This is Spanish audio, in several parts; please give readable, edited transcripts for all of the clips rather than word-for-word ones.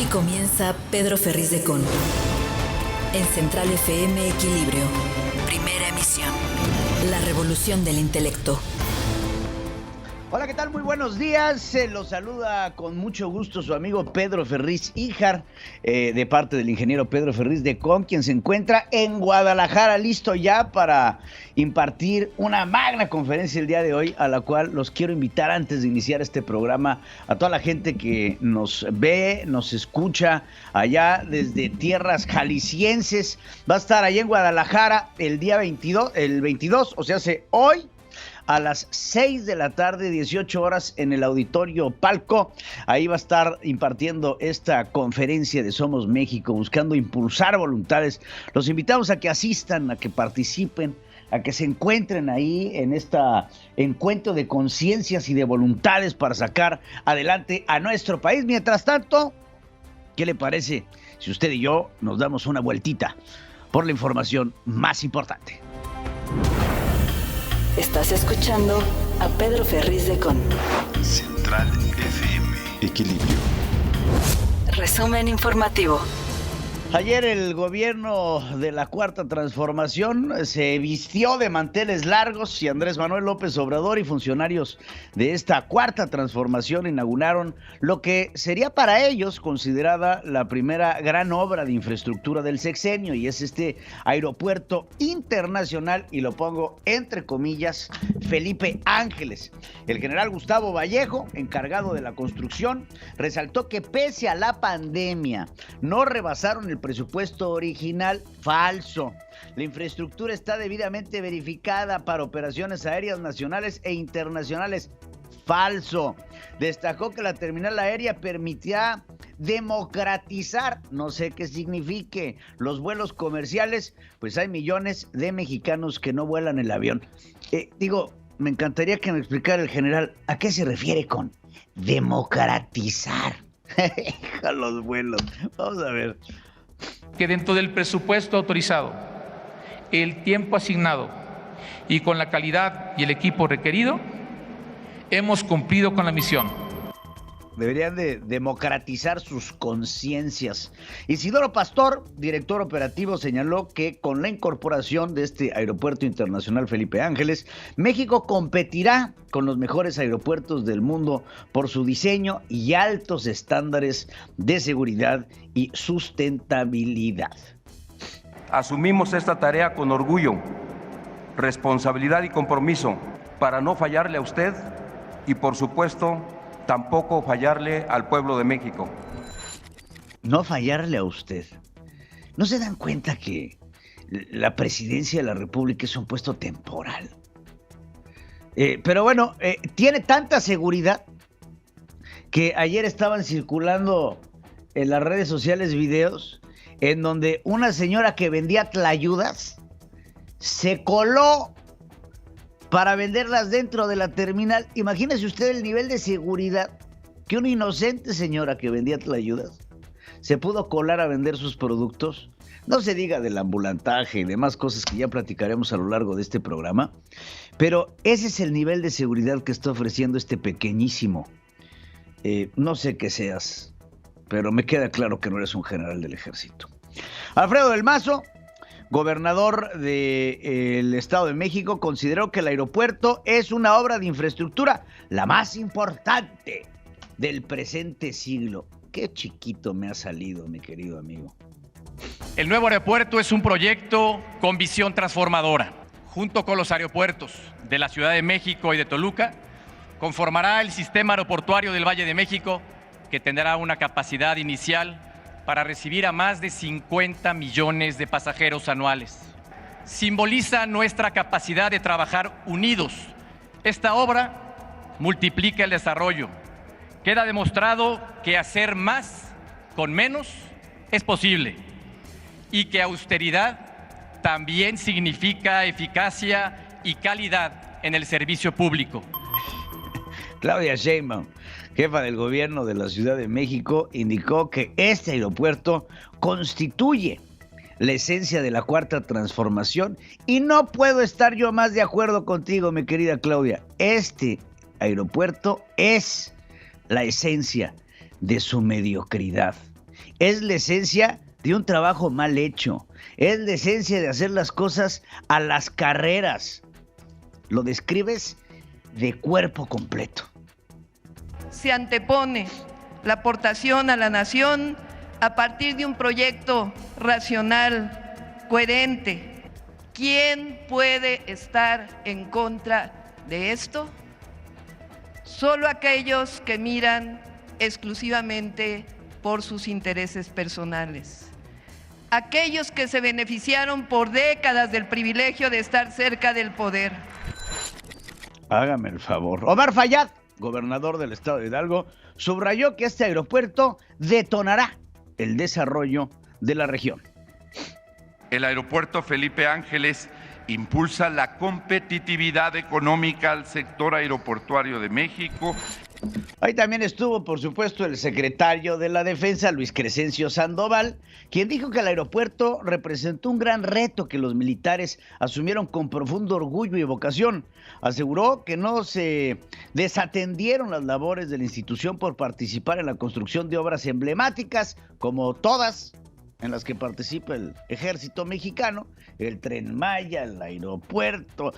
comienza Pedro Ferriz de Con. En Central FM Equilibrio. Primera emisión. La revolución del intelecto. Hola, ¿qué tal? Muy buenos días. Se los saluda con mucho gusto su amigo Pedro Ferriz Híjar, de parte del ingeniero Pedro Ferriz de Con, quien se encuentra en Guadalajara, listo ya para impartir una magna conferencia el día de hoy, a la cual los quiero invitar antes de iniciar este programa a toda la gente que nos ve, nos escucha allá desde tierras jaliscienses. Va a estar allá en Guadalajara el día 22, o sea, hoy, a las 6 de la tarde, 18 horas, en el Auditorio Palco. Ahí va a estar impartiendo esta conferencia de Somos México, buscando impulsar voluntades. Los invitamos a que asistan, a que participen, a que se encuentren ahí en este encuentro de conciencias y de voluntades para sacar adelante a nuestro país. Mientras tanto, ¿qué le parece si usted y yo nos damos una vueltita por la información más importante? Estás escuchando a Pedro Ferriz de Con. Central FM Equilibrio. Resumen informativo. Ayer el gobierno de la Cuarta Transformación se vistió de manteles largos y Andrés Manuel López Obrador y funcionarios de esta Cuarta Transformación inauguraron lo que sería para ellos considerada la primera gran obra de infraestructura del sexenio, y es este aeropuerto internacional, y lo pongo entre comillas, Felipe Ángeles. El general Gustavo Vallejo, encargado de la construcción, resaltó que pese a la pandemia no rebasaron el presupuesto original. Falso. La infraestructura está debidamente verificada para operaciones aéreas nacionales e internacionales. Falso. Destacó que la terminal aérea permitirá democratizar, no sé qué signifique, los vuelos comerciales, pues hay millones de mexicanos que no vuelan el avión. Me encantaría que me explicara el general a qué se refiere con democratizar a los vuelos. Vamos a ver. Que dentro del presupuesto autorizado, el tiempo asignado y con la calidad y el equipo requerido, hemos cumplido con la misión. Deberían de democratizar sus conciencias. Isidoro Pastor, director operativo, señaló que con la incorporación de este aeropuerto internacional Felipe Ángeles, México competirá con los mejores aeropuertos del mundo por su diseño y altos estándares de seguridad y sustentabilidad. Asumimos esta tarea con orgullo, responsabilidad y compromiso para no fallarle a usted y, por supuesto, tampoco fallarle al pueblo de México. No fallarle a usted. ¿No se dan cuenta que la presidencia de la República es un puesto temporal? Pero bueno, tiene tanta seguridad que ayer estaban circulando en las redes sociales videos en donde una señora que vendía tlayudas se coló para venderlas dentro de la terminal. Imagínese usted el nivel de seguridad que una inocente señora que vendía tlayudas se pudo colar a vender sus productos. No se diga del ambulantaje y demás cosas que ya platicaremos a lo largo de este programa, pero ese es el nivel de seguridad que está ofreciendo este pequeñísimo. No sé qué seas, pero me queda claro que no eres un general del ejército. Alfredo del Mazo, gobernador del Estado de México, consideró que el aeropuerto es una obra de infraestructura la más importante del presente siglo. Qué chiquito me ha salido, mi querido amigo. El nuevo aeropuerto es un proyecto con visión transformadora. Junto con los aeropuertos de la Ciudad de México y de Toluca, conformará el sistema aeroportuario del Valle de México, que tendrá una capacidad inicial para recibir a más de 50 millones de pasajeros anuales. Simboliza nuestra capacidad de trabajar unidos. Esta obra multiplica el desarrollo. Queda demostrado que hacer más con menos es posible y que austeridad también significa eficacia y calidad en el servicio público. Claudia Sheinbaum, jefa del gobierno de la Ciudad de México, indicó que este aeropuerto constituye la esencia de la Cuarta Transformación, y no puedo estar yo más de acuerdo contigo, mi querida Claudia. Este aeropuerto es la esencia de su mediocridad. es la esencia de un trabajo mal hecho. Es la esencia de hacer las cosas a las carreras. Lo describes de cuerpo completo. Se antepone la aportación a la nación a partir de un proyecto racional, coherente. ¿Quién puede estar en contra de esto? Solo aquellos que miran exclusivamente por sus intereses personales. Aquellos que se beneficiaron por décadas del privilegio de estar cerca del poder. Hágame el favor. Omar Fayad, gobernador del estado de Hidalgo, subrayó que este aeropuerto detonará el desarrollo de la región. El aeropuerto Felipe Ángeles impulsa la competitividad económica al sector aeroportuario de México. Ahí también estuvo, por supuesto, el secretario de la Defensa, Luis Crescencio Sandoval, quien dijo que el aeropuerto representó un gran reto que los militares asumieron con profundo orgullo y vocación. Aseguró que no se desatendieron las labores de la institución por participar en la construcción de obras emblemáticas, como todas en las que participa el ejército mexicano, el Tren Maya, el aeropuerto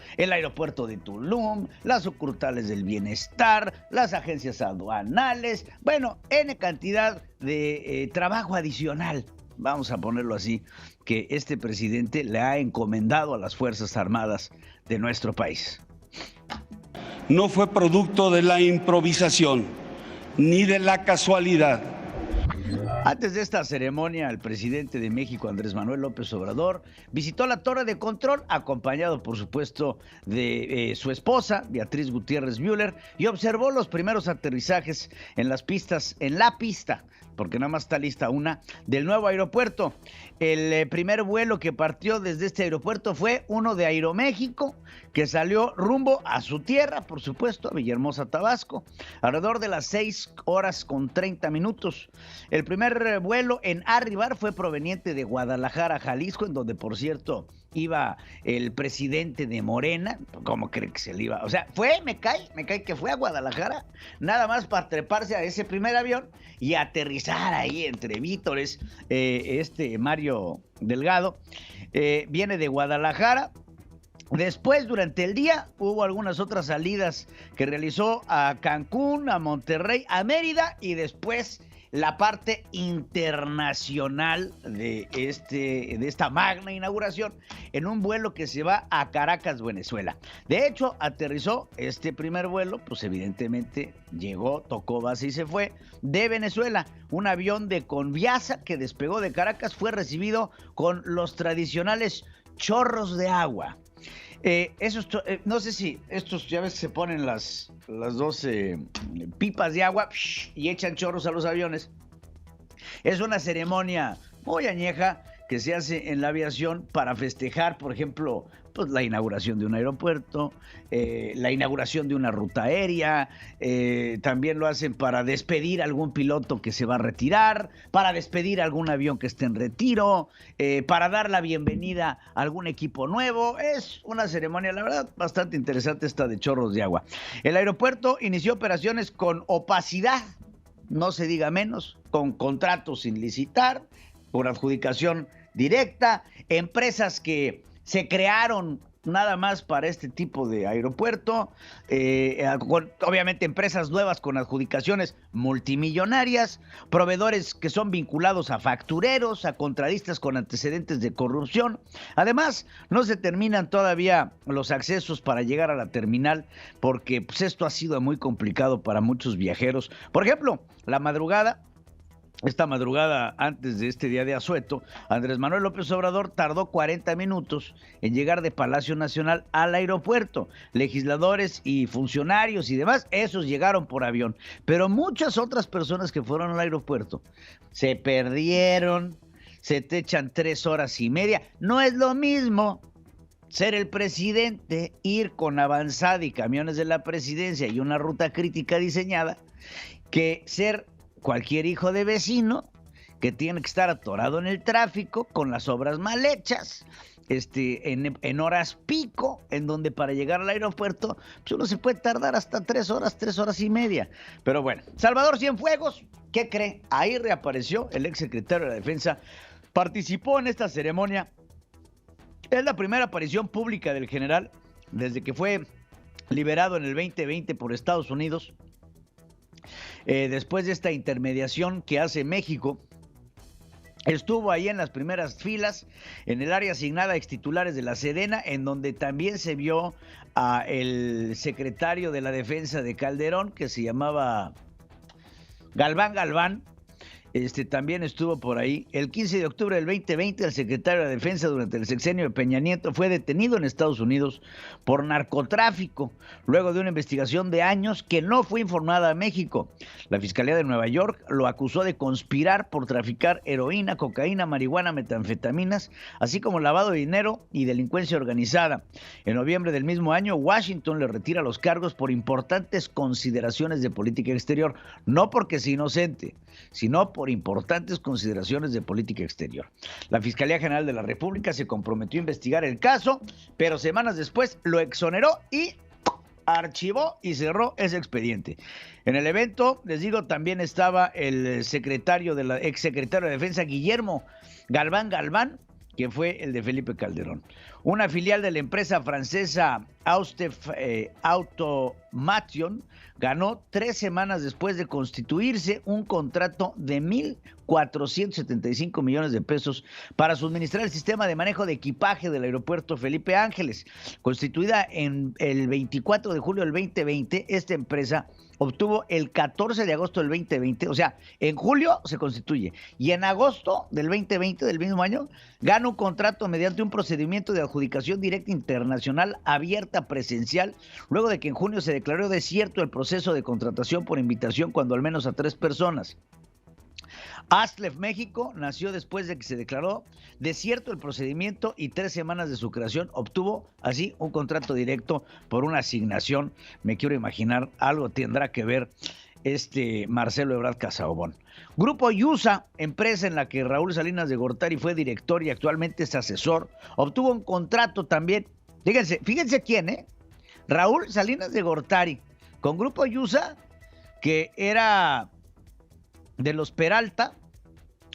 de Tulum, las sucursales del bienestar, las agencias aduanales, bueno, N cantidad de trabajo adicional, vamos a ponerlo así, que este presidente le ha encomendado a las Fuerzas Armadas de nuestro país. No fue producto de la improvisación ni de la casualidad. Antes de esta ceremonia, el presidente de México, Andrés Manuel López Obrador, visitó la torre de control, acompañado, por supuesto, de su esposa, Beatriz Gutiérrez Müller, y observó los primeros aterrizajes en la pista, porque nada más está lista una, del nuevo aeropuerto. El primer vuelo que partió desde este aeropuerto fue uno de Aeroméxico, que salió rumbo a su tierra, por supuesto, a Villahermosa, Tabasco, alrededor de las 6:30. El primer vuelo en arribar fue proveniente de Guadalajara, Jalisco, en donde, por cierto, iba el presidente de Morena. ¿Cómo cree que se le iba? O sea, me cae que fue a Guadalajara, nada más para treparse a ese primer avión y aterrizar ahí entre vítores. Mario Delgado viene de Guadalajara. Después, durante el día, hubo algunas otras salidas que realizó a Cancún, a Monterrey, a Mérida, y después la parte internacional de esta magna inauguración en un vuelo que se va a Caracas, Venezuela. De hecho, aterrizó este primer vuelo, pues evidentemente llegó, tocó base y se fue de Venezuela. Un avión de Conviasa que despegó de Caracas fue recibido con los tradicionales chorros de agua. No sé si estos, ya ves, se ponen las 12 pipas de agua y echan chorros a los aviones. Es una ceremonia muy añeja que se hace en la aviación para festejar, por ejemplo, pues la inauguración de un aeropuerto, la inauguración de una ruta aérea, también lo hacen para despedir a algún piloto que se va a retirar, para despedir a algún avión que esté en retiro, para dar la bienvenida a algún equipo nuevo. Es una ceremonia, la verdad, bastante interesante esta de chorros de agua. El aeropuerto inició operaciones con opacidad, no se diga menos, con contratos sin licitar, por adjudicación directa, empresas que se crearon nada más para este tipo de aeropuerto, obviamente empresas nuevas con adjudicaciones multimillonarias, proveedores que son vinculados a factureros, a contratistas con antecedentes de corrupción. Además, no se terminan todavía los accesos para llegar a la terminal, porque pues, esto ha sido muy complicado para muchos viajeros. Por ejemplo, esta madrugada, antes de este día de asueto, Andrés Manuel López Obrador tardó 40 minutos en llegar de Palacio Nacional al aeropuerto. Legisladores y funcionarios y demás, esos llegaron por avión. Pero muchas otras personas que fueron al aeropuerto se perdieron, se te echan 3 horas y media. No es lo mismo ser el presidente, ir con avanzada y camiones de la presidencia y una ruta crítica diseñada, que ser cualquier hijo de vecino que tiene que estar atorado en el tráfico con las obras mal hechas, en horas pico, en donde para llegar al aeropuerto pues uno se puede tardar hasta 3 horas y media. Pero bueno, Salvador Cienfuegos, ¿qué cree? Ahí reapareció el exsecretario de la Defensa, participó en esta ceremonia. Es la primera aparición pública del general desde que fue liberado en el 2020 por Estados Unidos, después de esta intermediación que hace México. Estuvo ahí en las primeras filas, en el área asignada a extitulares de la Sedena, en donde también se vio a el secretario de la Defensa de Calderón, que se llamaba Galván. También estuvo por ahí. El 15 de octubre del 2020, el secretario de la Defensa durante el sexenio de Peña Nieto fue detenido en Estados Unidos por narcotráfico, luego de una investigación de años que no fue informada a México. La Fiscalía de Nueva York lo acusó de conspirar por traficar heroína, cocaína, marihuana, metanfetaminas, así como lavado de dinero y delincuencia organizada. En noviembre del mismo año, Washington le retira los cargos por importantes consideraciones de política exterior, no porque sea inocente, sino por importantes consideraciones de política exterior. La Fiscalía General de la República se comprometió a investigar el caso, pero semanas después lo exoneró y archivó y cerró ese expediente. En el evento, les digo, también estaba el exsecretario de Defensa, Guillermo Galván, que fue el de Felipe Calderón. Una filial de la empresa francesa Automation ganó 3 semanas después de constituirse un contrato de 1,475 millones de pesos para suministrar el sistema de manejo de equipaje del aeropuerto Felipe Ángeles. Constituida en el 24 de julio del 2020, esta empresa obtuvo el 14 de agosto del 2020, o sea, en julio se constituye, y en agosto del 2020, del mismo año, gana un contrato mediante un procedimiento de adjudicación directa internacional abierta presencial, luego de que en junio se declaró desierto el proceso de contratación por invitación cuando al menos a 3 personas. Aslef México nació después de que se declaró desierto el procedimiento y 3 semanas de su creación obtuvo así un contrato directo por una asignación. Me quiero imaginar, algo tendrá que ver Marcelo Ebrard Casaubon. Grupo Yusa, empresa en la que Raúl Salinas de Gortari fue director y actualmente es asesor, obtuvo un contrato también. Fíjense quién, Raúl Salinas de Gortari, con Grupo Yusa, que era de los Peralta,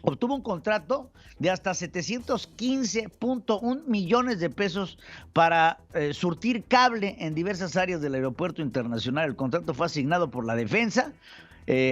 obtuvo un contrato de hasta 715.1 millones de pesos para surtir cable en diversas áreas del aeropuerto internacional. El contrato fue asignado por la Defensa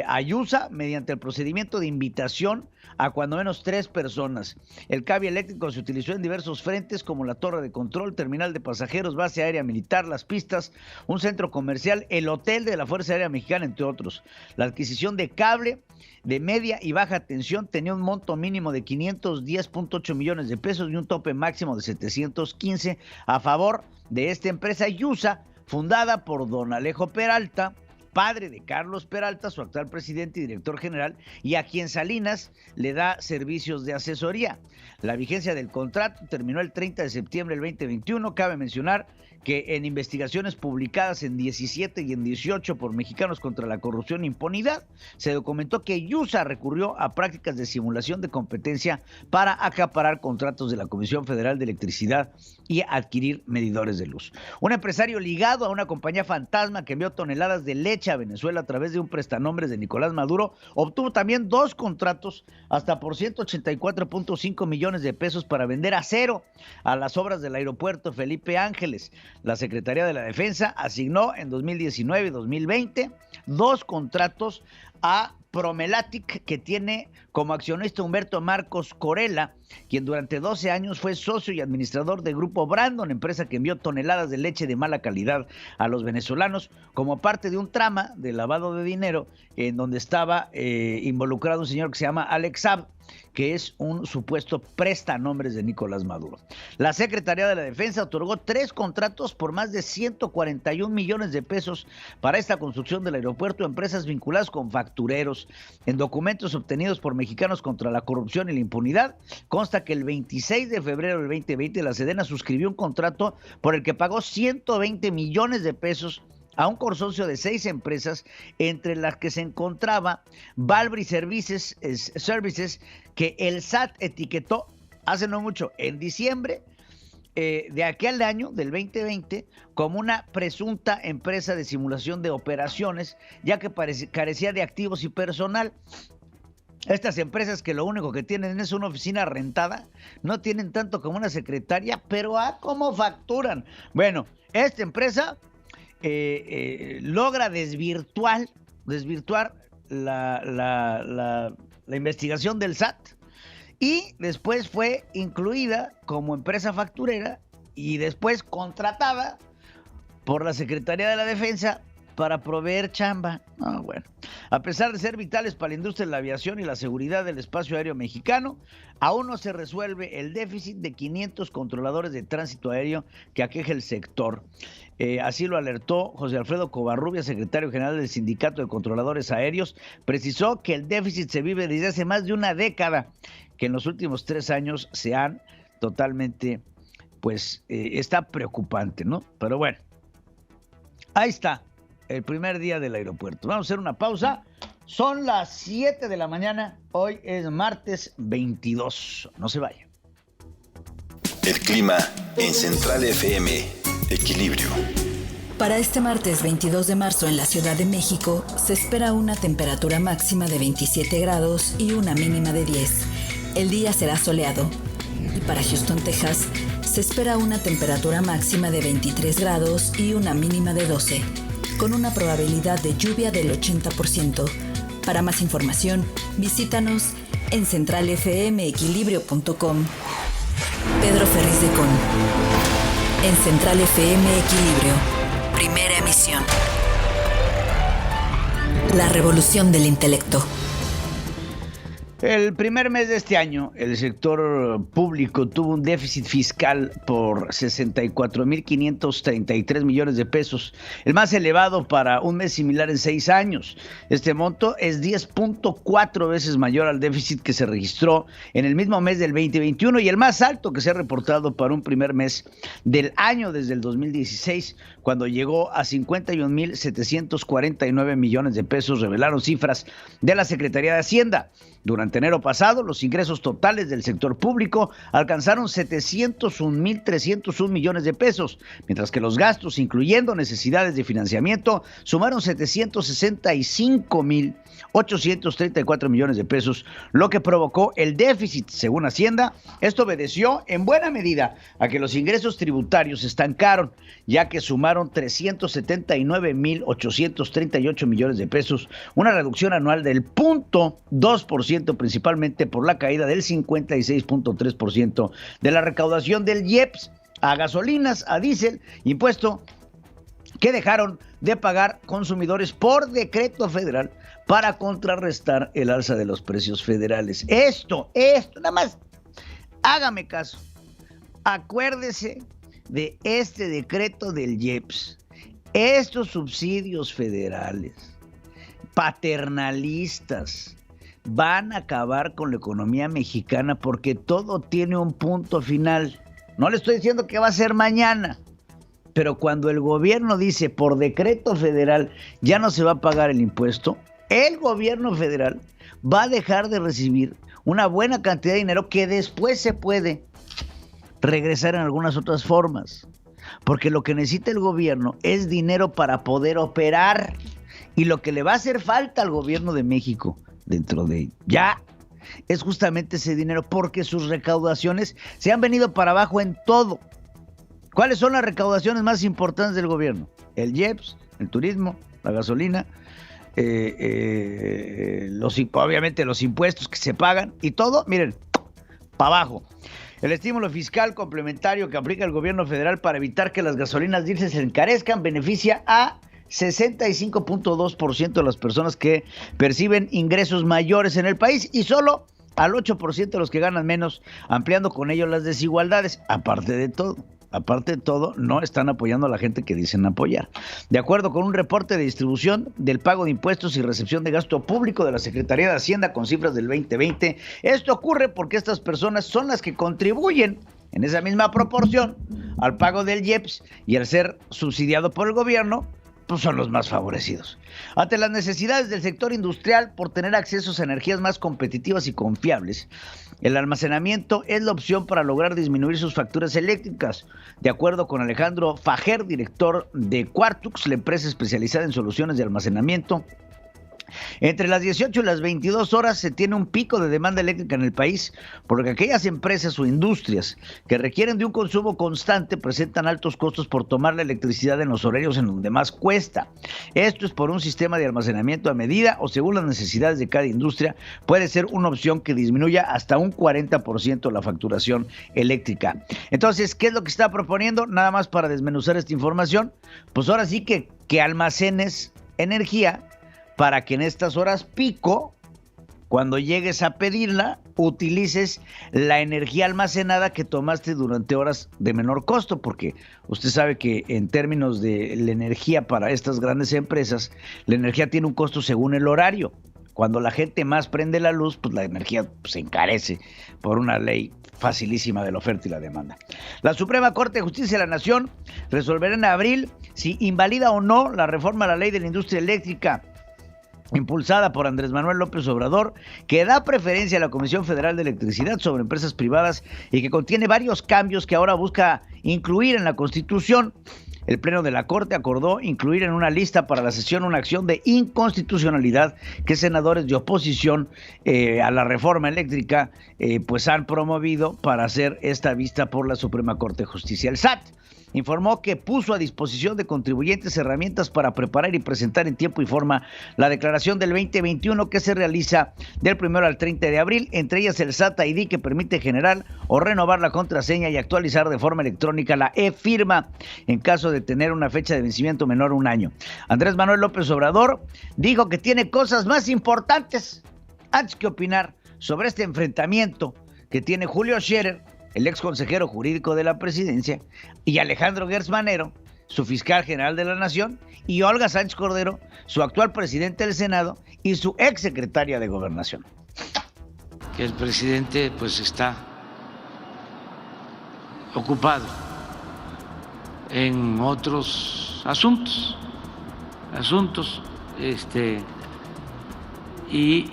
a Yusa mediante el procedimiento de invitación a cuando menos 3 personas. El cable eléctrico se utilizó en diversos frentes como la torre de control, terminal de pasajeros, base aérea militar, las pistas, un centro comercial, el hotel de la Fuerza Aérea Mexicana, entre otros. La adquisición de cable de media y baja tensión tenía un monto mínimo de 510.8 millones de pesos y un tope máximo de 715 a favor de esta empresa Yusa, fundada por don Alejo Peralta, padre de Carlos Peralta, su actual presidente y director general, y a quien Salinas le da servicios de asesoría. La vigencia del contrato terminó el 30 de septiembre del 2021. Cabe mencionar que en investigaciones publicadas en 17 y en 18 por Mexicanos contra la Corrupción e Impunidad, se documentó que Yusa recurrió a prácticas de simulación de competencia para acaparar contratos de la Comisión Federal de Electricidad y adquirir medidores de luz. Un empresario ligado a una compañía fantasma que envió toneladas de leche a Venezuela a través de un prestanombres de Nicolás Maduro, obtuvo también 2 contratos hasta por 184.5 millones de pesos para vender acero a las obras del aeropuerto Felipe Ángeles. La Secretaría de la Defensa asignó en 2019 y 2020 2 contratos a Promelatic, que tiene como accionista Humberto Marcos Corella, quien durante 12 años fue socio y administrador de Grupo Brandon, empresa que envió toneladas de leche de mala calidad a los venezolanos como parte de un trama de lavado de dinero en donde estaba involucrado un señor que se llama Alex Saab, que es un supuesto prestanombres de Nicolás Maduro. La Secretaría de la Defensa otorgó 3 contratos por más de 141 millones de pesos para esta construcción del aeropuerto a empresas vinculadas con factureros. En documentos obtenidos por Mexicanos contra la Corrupción y la Impunidad, consta que el 26 de febrero del 2020 la Sedena suscribió un contrato por el que pagó 120 millones de pesos a un consorcio de 6 empresas, entre las que se encontraba Valbri Services, que el SAT etiquetó hace no mucho, en diciembre, de aquel año, del 2020, como una presunta empresa de simulación de operaciones, ya que carecía de activos y personal. Estas empresas que lo único que tienen es una oficina rentada, no tienen tanto como una secretaria, pero ¿cómo facturan? Bueno, esta empresa logra desvirtuar la investigación del SAT y después fue incluida como empresa facturera y después contratada por la Secretaría de la Defensa para proveer chamba. Bueno, a pesar de ser vitales para la industria de la aviación y la seguridad del espacio aéreo mexicano, aún no se resuelve el déficit de 500 controladores de tránsito aéreo que aqueja el sector. Así lo alertó José Alfredo Covarrubias, secretario general del Sindicato de Controladores Aéreos. Precisó que el déficit se vive desde hace más de una década, que en los últimos 3 años se han totalmente, está preocupante, ¿no? Pero bueno, ahí está el primer día del aeropuerto. Vamos a hacer una pausa. Son las 7 de la mañana. Hoy es martes 22. No se vayan. El clima en Central FM. Equilibrio. Para este martes 22 de marzo en la Ciudad de México se espera una temperatura máxima de 27 grados y una mínima de 10. El día será soleado. Y para Houston, Texas, se espera una temperatura máxima de 23 grados y una mínima de 12. Con una probabilidad de lluvia del 80%. Para más información, visítanos en centralfmequilibrio.com. Pedro Ferriz de Con. En Central FM Equilibrio. Primera emisión. La revolución del intelecto. El primer mes de este año, el sector público tuvo un déficit fiscal por 64,533 millones de pesos, el más elevado para un mes similar en 6 años. Este monto es 10.4 veces mayor al déficit que se registró en el mismo mes del 2021 y el más alto que se ha reportado para un primer mes del año desde el 2016, cuando llegó a 51,749 millones de pesos, revelaron cifras de la Secretaría de Hacienda. Durante enero pasado, los ingresos totales del sector público alcanzaron 701,301 millones de pesos, mientras que los gastos, incluyendo necesidades de financiamiento, sumaron 765,834 millones de pesos, lo que provocó el déficit. Según Hacienda, esto obedeció en buena medida a que los ingresos tributarios se estancaron, ya que sumaron 379,838 millones de pesos, una reducción anual del 0.2%, principalmente por la caída del 56.3% de la recaudación del IEPS a gasolinas, a diésel, impuesto que dejaron de pagar consumidores por decreto federal para contrarrestar el alza de los precios federales. Esto, nada más, hágame caso, acuérdese de este decreto del IEPS, estos subsidios federales paternalistas van a acabar con la economía mexicana porque todo tiene un punto final. No le estoy diciendo que va a ser mañana, pero cuando el gobierno dice por decreto federal ya no se va a pagar el impuesto, el gobierno federal va a dejar de recibir una buena cantidad de dinero que después se puede regresar en algunas otras formas, porque lo que necesita el gobierno es dinero para poder operar, y lo que le va a hacer falta al gobierno de México dentro de ya es justamente ese dinero, porque sus recaudaciones se han venido para abajo en todo. ¿Cuáles son las recaudaciones más importantes del gobierno? El IEPS, el turismo, la gasolina, obviamente los impuestos que se pagan y todo, miren, para abajo. El estímulo fiscal complementario que aplica el gobierno federal para evitar que las gasolinas diésel se encarezcan beneficia a 65.2% de las personas que perciben ingresos mayores en el país y solo al 8% de los que ganan menos, ampliando con ello las desigualdades. Aparte de todo, no están apoyando a la gente que dicen apoyar. De acuerdo con un reporte de distribución del pago de impuestos y recepción de gasto público de la Secretaría de Hacienda con cifras del 2020, esto ocurre porque estas personas son las que contribuyen en esa misma proporción al pago del IEPS, y al ser subsidiado por el gobierno, pues son los más favorecidos. Ante las necesidades del sector industrial por tener accesos a energías más competitivas y confiables, el almacenamiento es la opción para lograr disminuir sus facturas eléctricas. De acuerdo con Alejandro Fajer, director de Quartux, la empresa especializada en soluciones de almacenamiento, entre las 18 y las 22 horas se tiene un pico de demanda eléctrica en el país, por lo que aquellas empresas o industrias que requieren de un consumo constante presentan altos costos por tomar la electricidad en los horarios en donde más cuesta. Esto es por un sistema de almacenamiento a medida o según las necesidades de cada industria. Puede ser una opción que disminuya hasta un 40% la facturación eléctrica. Entonces, ¿qué es lo que está proponiendo? Nada más para desmenuzar esta información, pues ahora sí que almacenes energía para que en estas horas pico, cuando llegues a pedirla, utilices la energía almacenada que tomaste durante horas de menor costo, porque usted sabe que en términos de la energía para estas grandes empresas, la energía tiene un costo según el horario. Cuando la gente más prende la luz, pues la energía se encarece por una ley facilísima de la oferta y la demanda. La Suprema Corte de Justicia de la Nación resolverá en abril si invalida o no la reforma a la ley de la industria eléctrica impulsada por Andrés Manuel López Obrador, que da preferencia a la Comisión Federal de Electricidad sobre empresas privadas y que contiene varios cambios que ahora busca incluir en la Constitución. El Pleno de la Corte acordó incluir en una lista para la sesión una acción de inconstitucionalidad que senadores de oposición a la reforma eléctrica pues han promovido para hacer esta vista por la Suprema Corte de Justicia. El SAT informó que puso a disposición de contribuyentes herramientas para preparar y presentar en tiempo y forma la declaración del 2021 que se realiza del 1 al 30 de abril, entre ellas el SAT ID, que permite generar o renovar la contraseña y actualizar de forma electrónica la e-firma en caso de tener una fecha de vencimiento menor a un año. Andrés Manuel López Obrador dijo que tiene cosas más importantes antes que opinar sobre este enfrentamiento que tiene Julio Scherer, el ex consejero jurídico de la presidencia, y Alejandro Gertz Manero, su fiscal general de la Nación, y Olga Sánchez Cordero, su actual presidente del Senado y su ex secretaria de Gobernación. Que el presidente pues está ocupado en otros asuntos y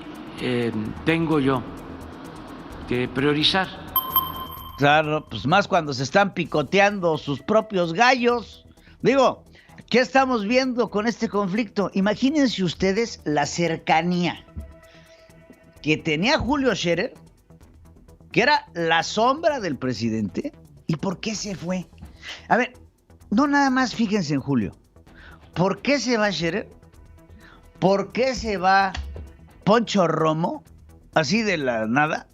tengo yo que priorizar. Claro, pues más cuando se están picoteando sus propios gallos. Digo, ¿qué estamos viendo con este conflicto? Imagínense ustedes la cercanía que tenía Julio Scherer, que era la sombra del presidente, y por qué se fue. A ver, no nada más fíjense en Julio. ¿Por qué se va Scherer? ¿Por qué se va Poncho Romo? Así de la nada.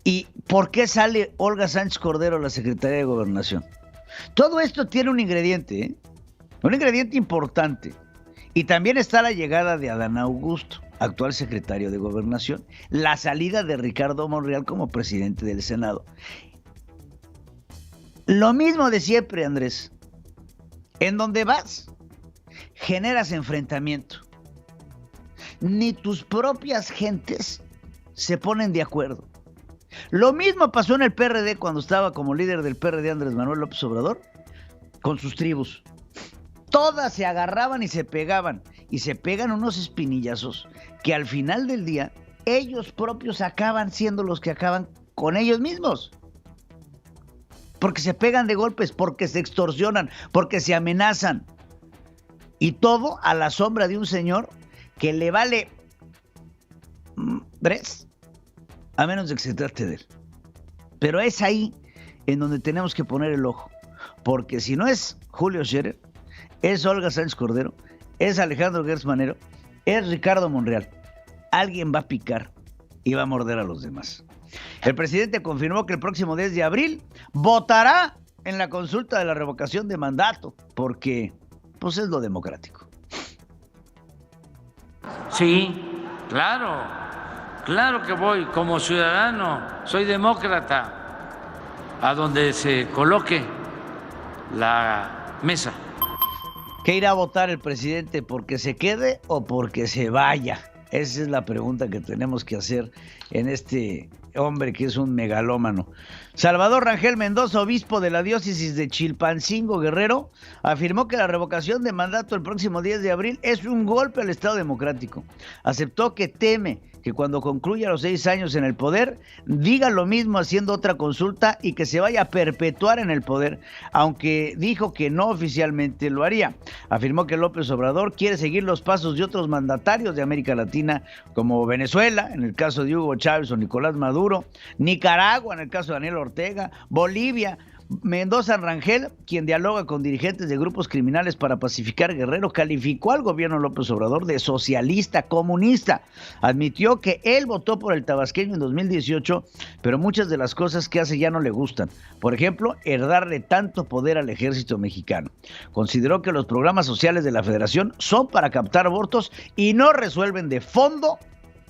¿Y por qué sale Olga Sánchez Cordero, la secretaria de Gobernación? Todo esto tiene un ingrediente, un ingrediente importante. Y también está la llegada de Adán Augusto, actual secretario de Gobernación, la salida de Ricardo Monreal como presidente del Senado. Lo mismo de siempre, Andrés. En donde vas, generas enfrentamiento. Ni tus propias gentes se ponen de acuerdo. Lo mismo pasó en el PRD cuando estaba como líder del PRD Andrés Manuel López Obrador con sus tribus. Todas se agarraban y se pegaban, y se pegan unos espinillazos que al final del día ellos propios acaban siendo los que acaban con ellos mismos. Porque se pegan de golpes, porque se extorsionan, porque se amenazan. Y todo a la sombra de un señor que le vale ¿ves? A menos de que se trate de él. Pero es ahí en donde tenemos que poner el ojo. Porque si no es Julio Scherer, es Olga Sánchez Cordero, es Alejandro Gertz Manero, es Ricardo Monreal. Alguien va a picar y va a morder a los demás. El presidente confirmó que el próximo 10 de abril votará en la consulta de la revocación de mandato, porque pues es lo democrático. Sí, claro. Claro que voy, como ciudadano, soy demócrata, a donde se coloque la mesa. ¿Qué irá a votar el presidente? ¿Porque se quede o porque se vaya? Esa es la pregunta que tenemos que hacer en este hombre, que es un megalómano. Salvador Rangel Mendoza, obispo de la diócesis de Chilpancingo, Guerrero, afirmó que la revocación de mandato el próximo 10 de abril es un golpe al Estado democrático. Aceptó que teme que cuando concluya los 6 años en el poder, diga lo mismo haciendo otra consulta y que se vaya a perpetuar en el poder, aunque dijo que no oficialmente lo haría. Afirmó que López Obrador quiere seguir los pasos de otros mandatarios de América Latina, como Venezuela, en el caso de Hugo Chávez o Nicolás Maduro, Nicaragua, en el caso de Daniel Ortega, Bolivia. Mendoza Rangel, quien dialoga con dirigentes de grupos criminales para pacificar Guerrero, calificó al gobierno López Obrador de socialista comunista. Admitió que él votó por el tabasqueño en 2018, pero muchas de las cosas que hace ya no le gustan. Por ejemplo, darle tanto poder al ejército mexicano. Consideró que los programas sociales de la Federación son para captar votos y no resuelven de fondo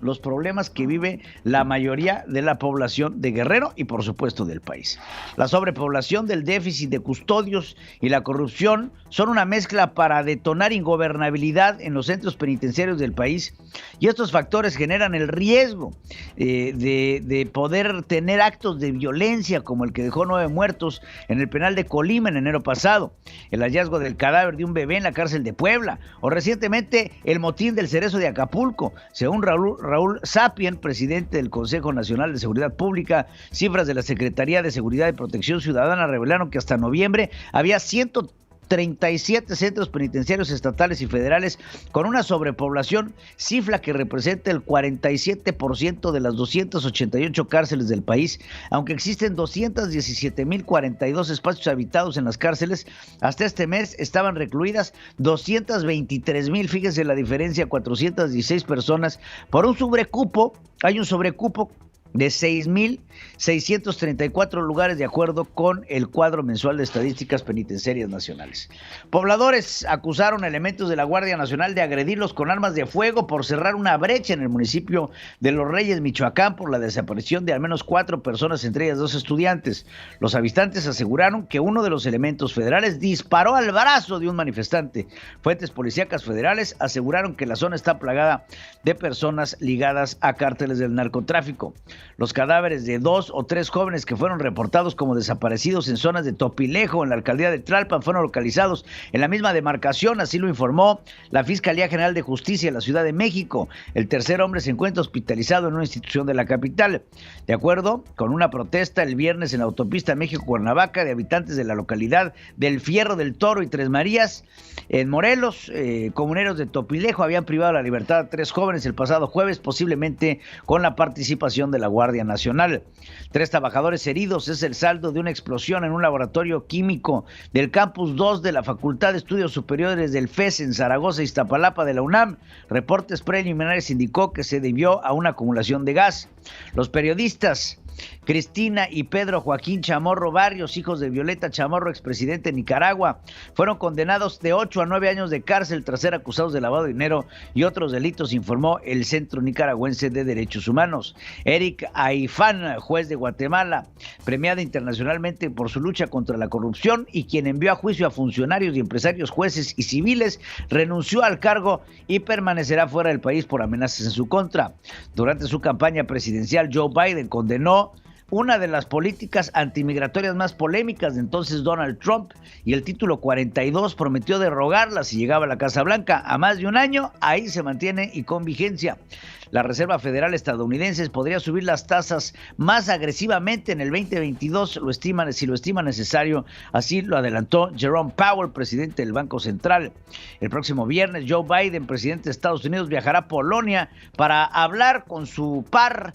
los problemas que vive la mayoría de la población de Guerrero y por supuesto del país. La sobrepoblación, del déficit de custodios y la corrupción son una mezcla para detonar ingobernabilidad en los centros penitenciarios del país, y estos factores generan el riesgo de poder tener actos de violencia como el que dejó 9 muertos en el penal de Colima en enero pasado, el hallazgo del cadáver de un bebé en la cárcel de Puebla, o recientemente el motín del Cerezo de Acapulco. Según Raúl Sapien, presidente del Consejo Nacional de Seguridad Pública, cifras de la Secretaría de Seguridad y Protección Ciudadana revelaron que hasta noviembre había 137 centros penitenciarios estatales y federales con una sobrepoblación, cifra que representa el 47% de las 288 cárceles del país. Aunque existen 217,042 espacios habitados en las cárceles, hasta este mes estaban recluidas 223,000, fíjense la diferencia, 416 personas por un sobrecupo. Hay un sobrecupo de 6,634 lugares, de acuerdo con el cuadro mensual de estadísticas penitenciarias nacionales. Pobladores acusaron a elementos de la Guardia Nacional de agredirlos con armas de fuego por cerrar una brecha en el municipio de Los Reyes, Michoacán, por la desaparición de al menos 4 personas, entre ellas 2 estudiantes. Los habitantes aseguraron que uno de los elementos federales disparó al brazo de un manifestante. Fuentes policíacas federales aseguraron que la zona está plagada de personas ligadas a cárteles del narcotráfico. Los cadáveres de 2 o 3 jóvenes que fueron reportados como desaparecidos en zonas de Topilejo, en la alcaldía de Tlalpan, fueron localizados en la misma demarcación, así lo informó la Fiscalía General de Justicia de la Ciudad de México. El tercer hombre se encuentra hospitalizado en una institución de la capital. De acuerdo con una protesta el viernes en la autopista México-Cuernavaca de habitantes de la localidad del Fierro del Toro y Tres Marías, en Morelos, comuneros de Topilejo habían privado la libertad a 3 jóvenes el pasado jueves, posiblemente con la participación de la Guardia Nacional. 3 trabajadores heridos es el saldo de una explosión en un laboratorio químico del Campus 2 de la Facultad de Estudios Superiores del FES en Zaragoza, Iztapalapa de la UNAM. Reportes preliminares indicó que se debió a una acumulación de gas. Los periodistas Cristina y Pedro Joaquín Chamorro Barrios, hijos de Violeta Chamorro, expresidente de Nicaragua, fueron condenados de 8 a 9 años de cárcel tras ser acusados de lavado de dinero y otros delitos, informó el Centro Nicaragüense de Derechos Humanos. Eric Aifán, juez de Guatemala, premiado internacionalmente por su lucha contra la corrupción y quien envió a juicio a funcionarios y empresarios, jueces y civiles, renunció al cargo y permanecerá fuera del país por amenazas en su contra. Durante su campaña presidencial, Joe Biden condenó una de las políticas antimigratorias más polémicas de entonces Donald Trump, y el título 42 prometió derogarla si llegaba a la Casa Blanca. A más de un año, ahí se mantiene y con vigencia. La Reserva Federal estadounidense podría subir las tasas más agresivamente en el 2022, si lo estima necesario, así lo adelantó Jerome Powell, presidente del Banco Central. El próximo viernes, Joe Biden, presidente de Estados Unidos, viajará a Polonia para hablar con su par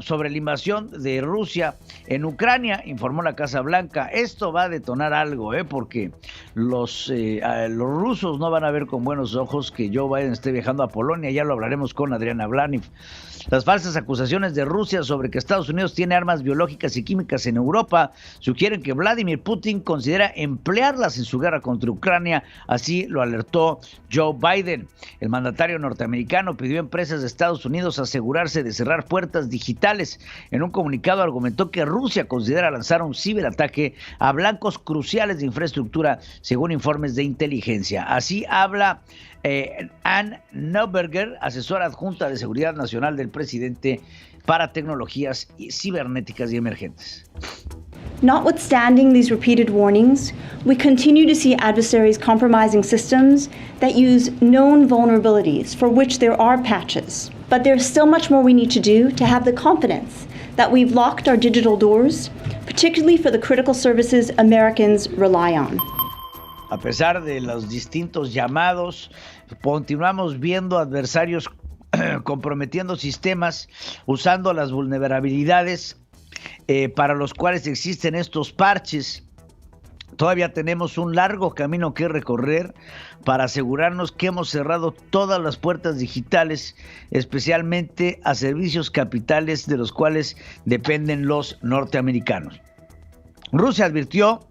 sobre la invasión de Rusia en Ucrania, informó la Casa Blanca. Esto va a detonar algo, porque los rusos no van a ver con buenos ojos que Joe Biden esté viajando a Polonia. Ya lo hablaremos con Adriana Blaniff. Las falsas acusaciones de Rusia sobre que Estados Unidos tiene armas biológicas y químicas en Europa sugieren que Vladimir Putin considera emplearlas en su guerra contra Ucrania, así lo alertó Joe Biden. El mandatario norteamericano pidió a empresas de Estados Unidos asegurarse de cerrar puertas digitales. En un comunicado argumentó que Rusia considera lanzar un ciberataque a blancos cruciales de infraestructura, según informes de inteligencia. Así habla Ann Neuberger, asesora adjunta de Seguridad Nacional del presidente para tecnologías cibernéticas y emergentes. Notwithstanding these repeated warnings, we continue to see adversaries compromising systems that use known vulnerabilities for which there are patches. But there's still much more we need to do to have the confidence that we've locked our digital doors, particularly for the critical services Americans rely on. A pesar de los distintos llamados, continuamos viendo adversarios comprometiendo sistemas, usando las vulnerabilidades para los cuales existen estos parches. Todavía tenemos un largo camino que recorrer para asegurarnos que hemos cerrado todas las puertas digitales, especialmente a servicios capitales de los cuales dependen los norteamericanos. Rusia advirtió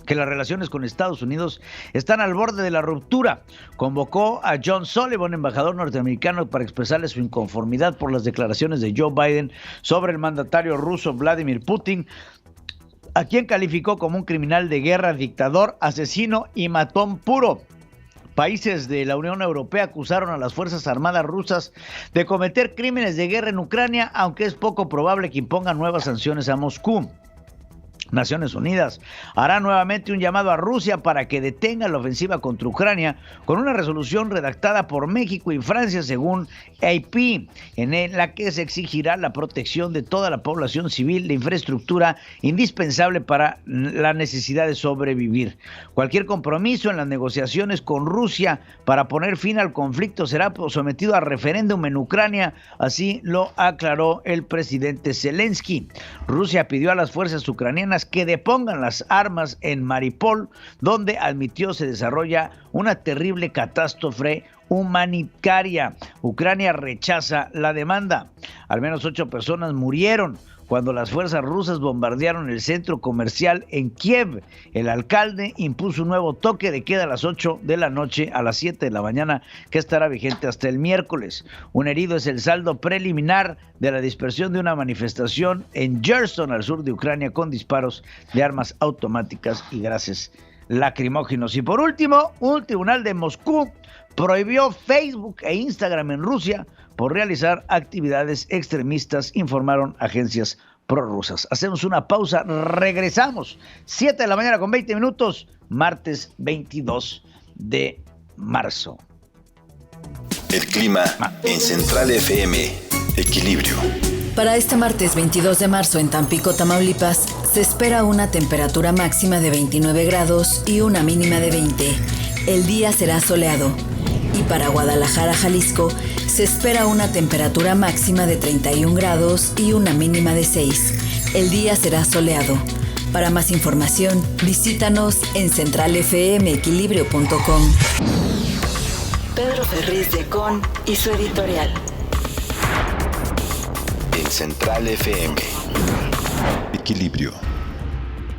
que las relaciones con Estados Unidos están al borde de la ruptura. Convocó a John Sullivan, embajador norteamericano, para expresarle su inconformidad por las declaraciones de Joe Biden sobre el mandatario ruso Vladimir Putin, a quien calificó como un criminal de guerra, dictador, asesino y matón puro. Países de la Unión Europea acusaron a las Fuerzas Armadas rusas de cometer crímenes de guerra en Ucrania, aunque es poco probable que impongan nuevas sanciones a Moscú. Naciones Unidas hará nuevamente un llamado a Rusia para que detenga la ofensiva contra Ucrania con una resolución redactada por México y Francia, según AP, en la que se exigirá la protección de toda la población civil de infraestructura indispensable para la necesidad de sobrevivir. Cualquier compromiso en las negociaciones con Rusia para poner fin al conflicto será sometido a referéndum en Ucrania, así lo aclaró el presidente Zelensky. Rusia pidió a las fuerzas ucranianas que depongan las armas en Mariupol, donde admitió se desarrolla una terrible catástrofe humanitaria. Ucrania rechaza la demanda. Al menos 8 personas murieron cuando las fuerzas rusas bombardearon el centro comercial en Kiev. El alcalde impuso un nuevo toque de queda a las 8 de la noche a las 7 de la mañana, que estará vigente hasta el miércoles. Un herido es el saldo preliminar de la dispersión de una manifestación en Gerson, al sur de Ucrania, con disparos de armas automáticas y gases lacrimógenos. Y por último, un tribunal de Moscú prohibió Facebook e Instagram en Rusia por realizar actividades extremistas, informaron agencias prorrusas. Hacemos una pausa, regresamos. 7 de la mañana con 20 minutos, martes 22 de marzo. El clima en Central FM. Equilibrio. Para este martes 22 de marzo en Tampico, Tamaulipas, se espera una temperatura máxima de 29 grados y una mínima de 20. El día será soleado. Y para Guadalajara, Jalisco, se espera una temperatura máxima de 31 grados y una mínima de 6. El día será soleado. Para más información, visítanos en centralfmequilibrio.com. Pedro Ferriz de Con y su editorial. En Central FM. Equilibrio.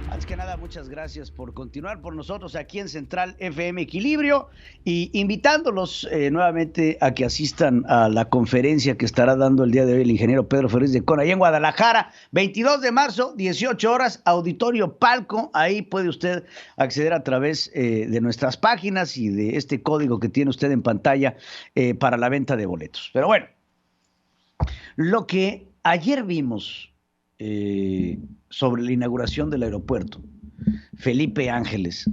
Antes que nada, muchas gracias por continuar por nosotros aquí en Central FM Equilibrio y invitándolos nuevamente a que asistan a la conferencia que estará dando el día de hoy el ingeniero Pedro Ferriz de Con, allá en Guadalajara, 22 de marzo, 18 horas, Auditorio Palco. Ahí puede usted acceder a través de nuestras páginas y de este código que tiene usted en pantalla para la venta de boletos. Pero bueno, lo que ayer vimos sobre la inauguración del aeropuerto Felipe Ángeles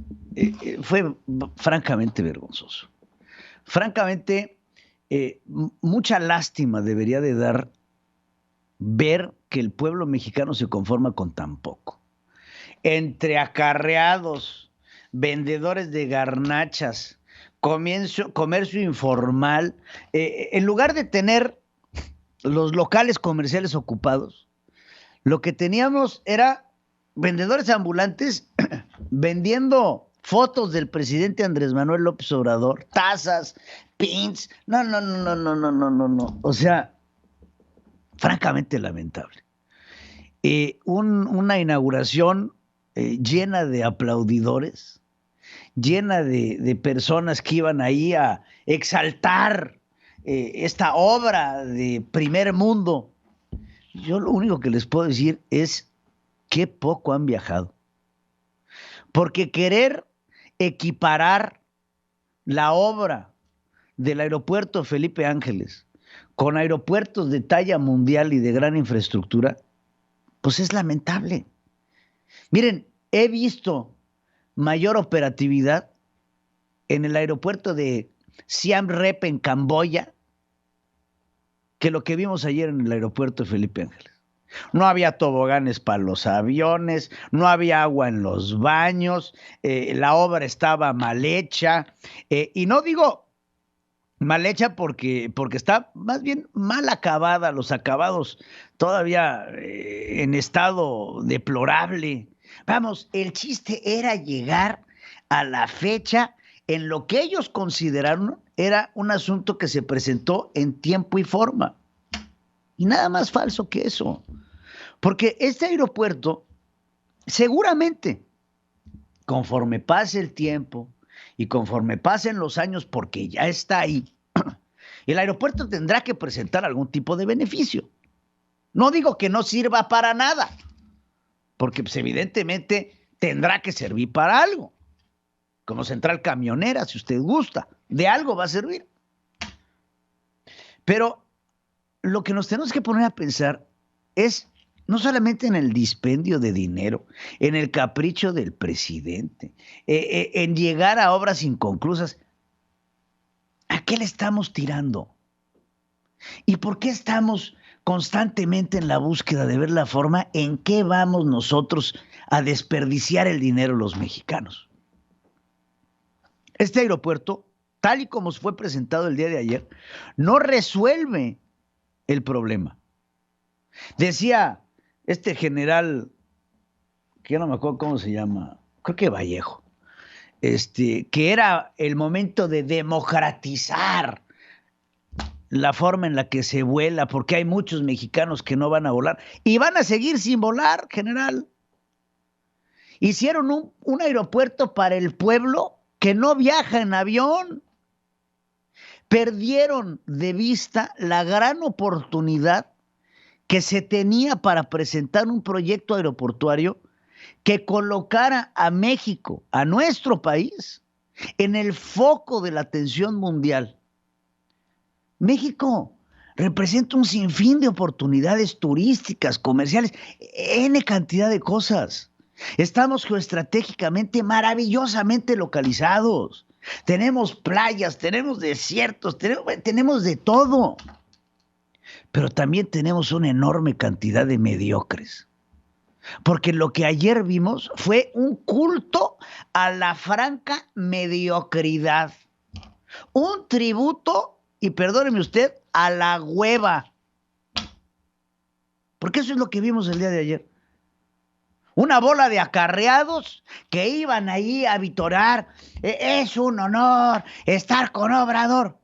fue francamente vergonzoso. Francamente, mucha lástima debería de dar ver que el pueblo mexicano se conforma con tan poco. Entre acarreados, vendedores de garnachas, comercio informal, en lugar de tener los locales comerciales ocupados, lo que teníamos era vendedores ambulantes vendiendo fotos del presidente Andrés Manuel López Obrador, tazas, pins. No. O sea, francamente lamentable. Una inauguración llena de aplaudidores, llena de personas que iban ahí a exaltar esta obra de primer mundo. Yo lo único que les puedo decir es qué poco han viajado. Porque querer equiparar la obra del aeropuerto Felipe Ángeles con aeropuertos de talla mundial y de gran infraestructura, pues es lamentable. Miren, he visto mayor operatividad en el aeropuerto de Siem Reap en Camboya que lo que vimos ayer en el aeropuerto de Felipe Ángeles. No había toboganes para los aviones, no había agua en los baños, la obra estaba mal hecha, y no digo mal hecha porque está más bien mal acabada, los acabados todavía en estado deplorable. Vamos, el chiste era llegar a la fecha en lo que ellos consideraron era un asunto que se presentó en tiempo y forma. Y nada más falso que eso. Porque este aeropuerto, seguramente, conforme pase el tiempo y conforme pasen los años, porque ya está ahí, el aeropuerto tendrá que presentar algún tipo de beneficio. No digo que no sirva para nada, porque pues, evidentemente tendrá que servir para algo. Como central camionera, si usted gusta, de algo va a servir. Pero lo que nos tenemos que poner a pensar es no solamente en el dispendio de dinero, en el capricho del presidente, en llegar a obras inconclusas. ¿A qué le estamos tirando? ¿Y por qué estamos constantemente en la búsqueda de ver la forma en que vamos nosotros a desperdiciar el dinero los mexicanos? Este aeropuerto, tal y como fue presentado el día de ayer, no resuelve el problema. Decía este general, que ya no me acuerdo cómo se llama, creo que Vallejo, que era el momento de democratizar la forma en la que se vuela, porque hay muchos mexicanos que no van a volar y van a seguir sin volar, general. Hicieron un aeropuerto para el pueblo que no viaja en avión. Perdieron de vista la gran oportunidad que se tenía para presentar un proyecto aeroportuario que colocara a México, a nuestro país, en el foco de la atención mundial. México representa un sinfín de oportunidades turísticas, comerciales, N cantidad de cosas. Estamos geoestratégicamente maravillosamente localizados. Tenemos playas, tenemos desiertos, tenemos de todo. Pero también tenemos una enorme cantidad de mediocres. Porque lo que ayer vimos fue un culto a la franca mediocridad. Un tributo, y perdóneme usted, a la hueva. Porque eso es lo que vimos el día de ayer. Una bola de acarreados que iban ahí a vitorar. Es un honor estar con Obrador.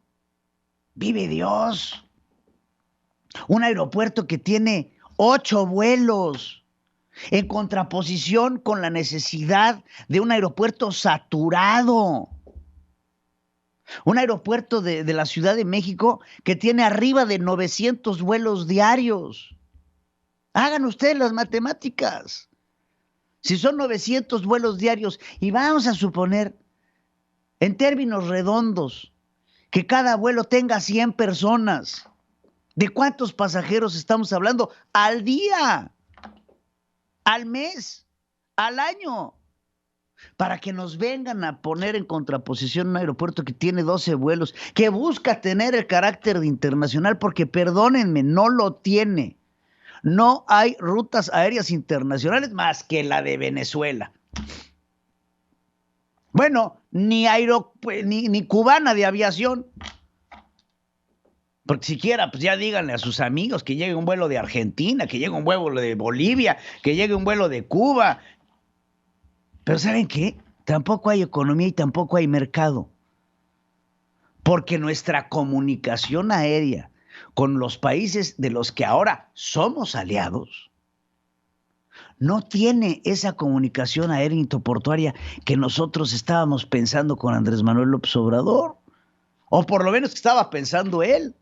Vive Dios. Un aeropuerto que tiene 8 vuelos, en contraposición con la necesidad de un aeropuerto saturado. Un aeropuerto de la Ciudad de México que tiene arriba de 900 vuelos diarios. Hagan ustedes las matemáticas. Si son 900 vuelos diarios, y vamos a suponer, en términos redondos, que cada vuelo tenga 100 personas, ¿de cuántos pasajeros estamos hablando? Al día, al mes, al año, para que nos vengan a poner en contraposición un aeropuerto que tiene 12 vuelos, que busca tener el carácter de internacional, porque perdónenme, no lo tiene. No hay rutas aéreas internacionales más que la de Venezuela. Bueno, ni cubana de aviación. Porque siquiera, pues ya díganle a sus amigos que llegue un vuelo de Argentina, que llegue un vuelo de Bolivia, que llegue un vuelo de Cuba. Pero ¿saben qué? Tampoco hay economía y tampoco hay mercado. Porque nuestra comunicación aérea con los países de los que ahora somos aliados, no tiene esa comunicación aérea interportuaria que nosotros estábamos pensando con Andrés Manuel López Obrador, o por lo menos que estaba pensando él.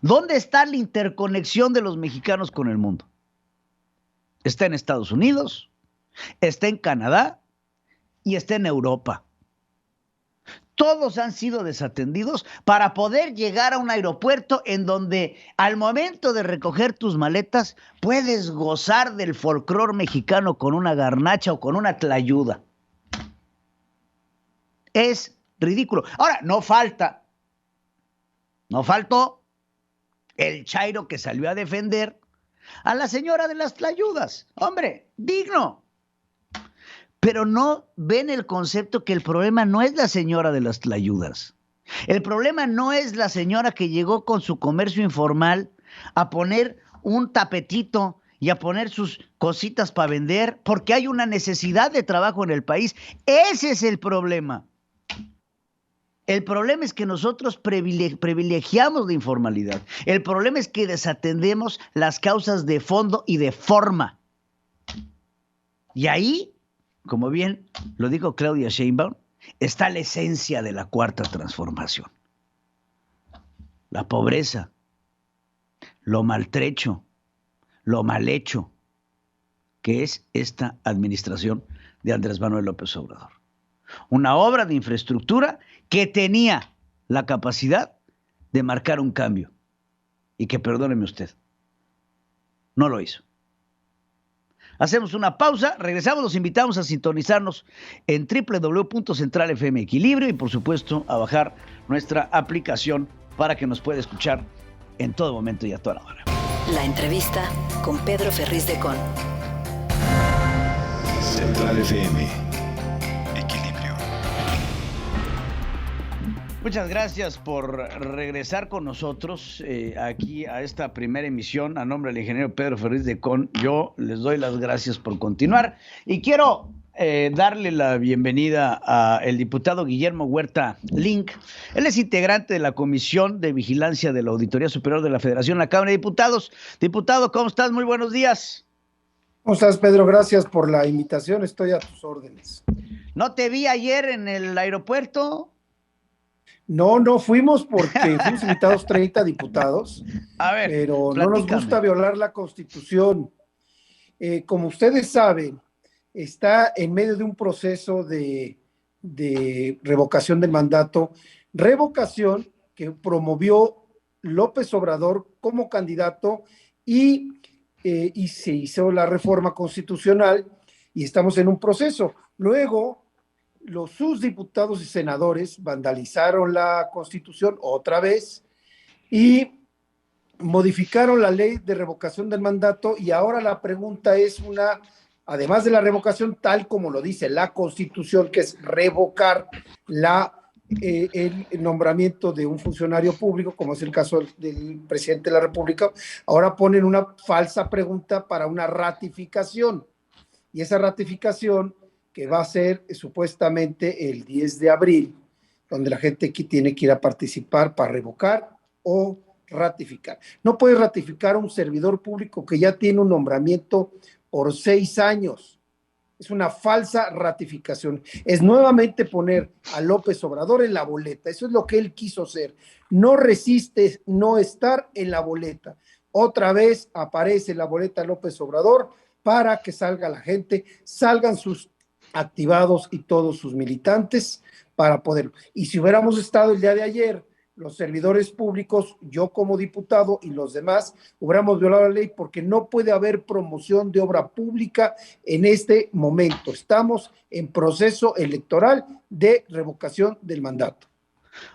¿Dónde está la interconexión de los mexicanos con el mundo? Está en Estados Unidos, está en Canadá y está en Europa. Todos han sido desatendidos para poder llegar a un aeropuerto en donde al momento de recoger tus maletas puedes gozar del folclore mexicano con una garnacha o con una tlayuda. Es ridículo. Ahora, no faltó el chairo que salió a defender a la señora de las tlayudas. Hombre, digno. Pero no ven el concepto que el problema no es la señora de las tlayudas. El problema no es la señora que llegó con su comercio informal a poner un tapetito y a poner sus cositas para vender, porque hay una necesidad de trabajo en el país. Ese es el problema. El problema es que nosotros privilegiamos la informalidad. El problema es que desatendemos las causas de fondo y de forma. Y ahí, como bien lo dijo Claudia Sheinbaum, está la esencia de la cuarta transformación. La pobreza, lo maltrecho, lo mal hecho, que es esta administración de Andrés Manuel López Obrador. Una obra de infraestructura que tenía la capacidad de marcar un cambio y que, perdóneme usted, no lo hizo. Hacemos una pausa, regresamos, los invitamos a sintonizarnos en www.centralfm Equilibrio y por supuesto a bajar nuestra aplicación para que nos pueda escuchar en todo momento y a toda la hora. La entrevista con Pedro Ferriz de Con. Central FM. Equilibrio. Muchas gracias por regresar con nosotros aquí a esta primera emisión. A nombre del ingeniero Pedro Ferriz de Con, yo les doy las gracias por continuar. Y quiero darle la bienvenida al diputado Guillermo Huerta Link. Él es integrante de la Comisión de Vigilancia de la Auditoría Superior de la Federación, la Cámara de Diputados. Diputado, ¿cómo estás? Muy buenos días. ¿Cómo estás, Pedro? Gracias por la invitación. Estoy a tus órdenes. ¿No te vi ayer en el aeropuerto? No fuimos porque fuimos invitados 30 diputados, pero platícame. No nos gusta violar la Constitución. Como ustedes saben, está en medio de un proceso de revocación del mandato, revocación que promovió López Obrador como candidato y se hizo la reforma constitucional y estamos en un proceso. Luego, sus diputados y senadores vandalizaron la Constitución otra vez y modificaron la ley de revocación del mandato y ahora la pregunta es además de la revocación tal como lo dice la Constitución, que es revocar el nombramiento de un funcionario público, como es el caso del presidente de la República, ahora ponen una falsa pregunta para una ratificación y esa ratificación que va a ser supuestamente el 10 de abril, donde la gente aquí tiene que ir a participar para revocar o ratificar. No puede ratificar un servidor público que ya tiene un nombramiento por 6 años. Es una falsa ratificación. Es nuevamente poner a López Obrador en la boleta. Eso es lo que él quiso hacer. No resiste no estar en la boleta. Otra vez aparece la boleta López Obrador para que salga la gente, salgan sus activados y todos sus militantes para poder. Y si hubiéramos estado el día de ayer, los servidores públicos, yo como diputado y los demás, hubiéramos violado la ley porque no puede haber promoción de obra pública en este momento. Estamos en proceso electoral de revocación del mandato.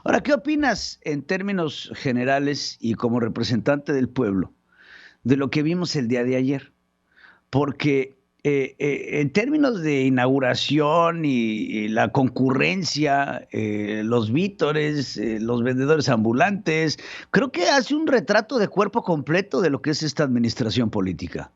Ahora, ¿qué opinas en términos generales y como representante del pueblo de lo que vimos el día de ayer? Porque en términos de inauguración y la concurrencia, los vítores, los vendedores ambulantes, creo que hace un retrato de cuerpo completo de lo que es esta administración política.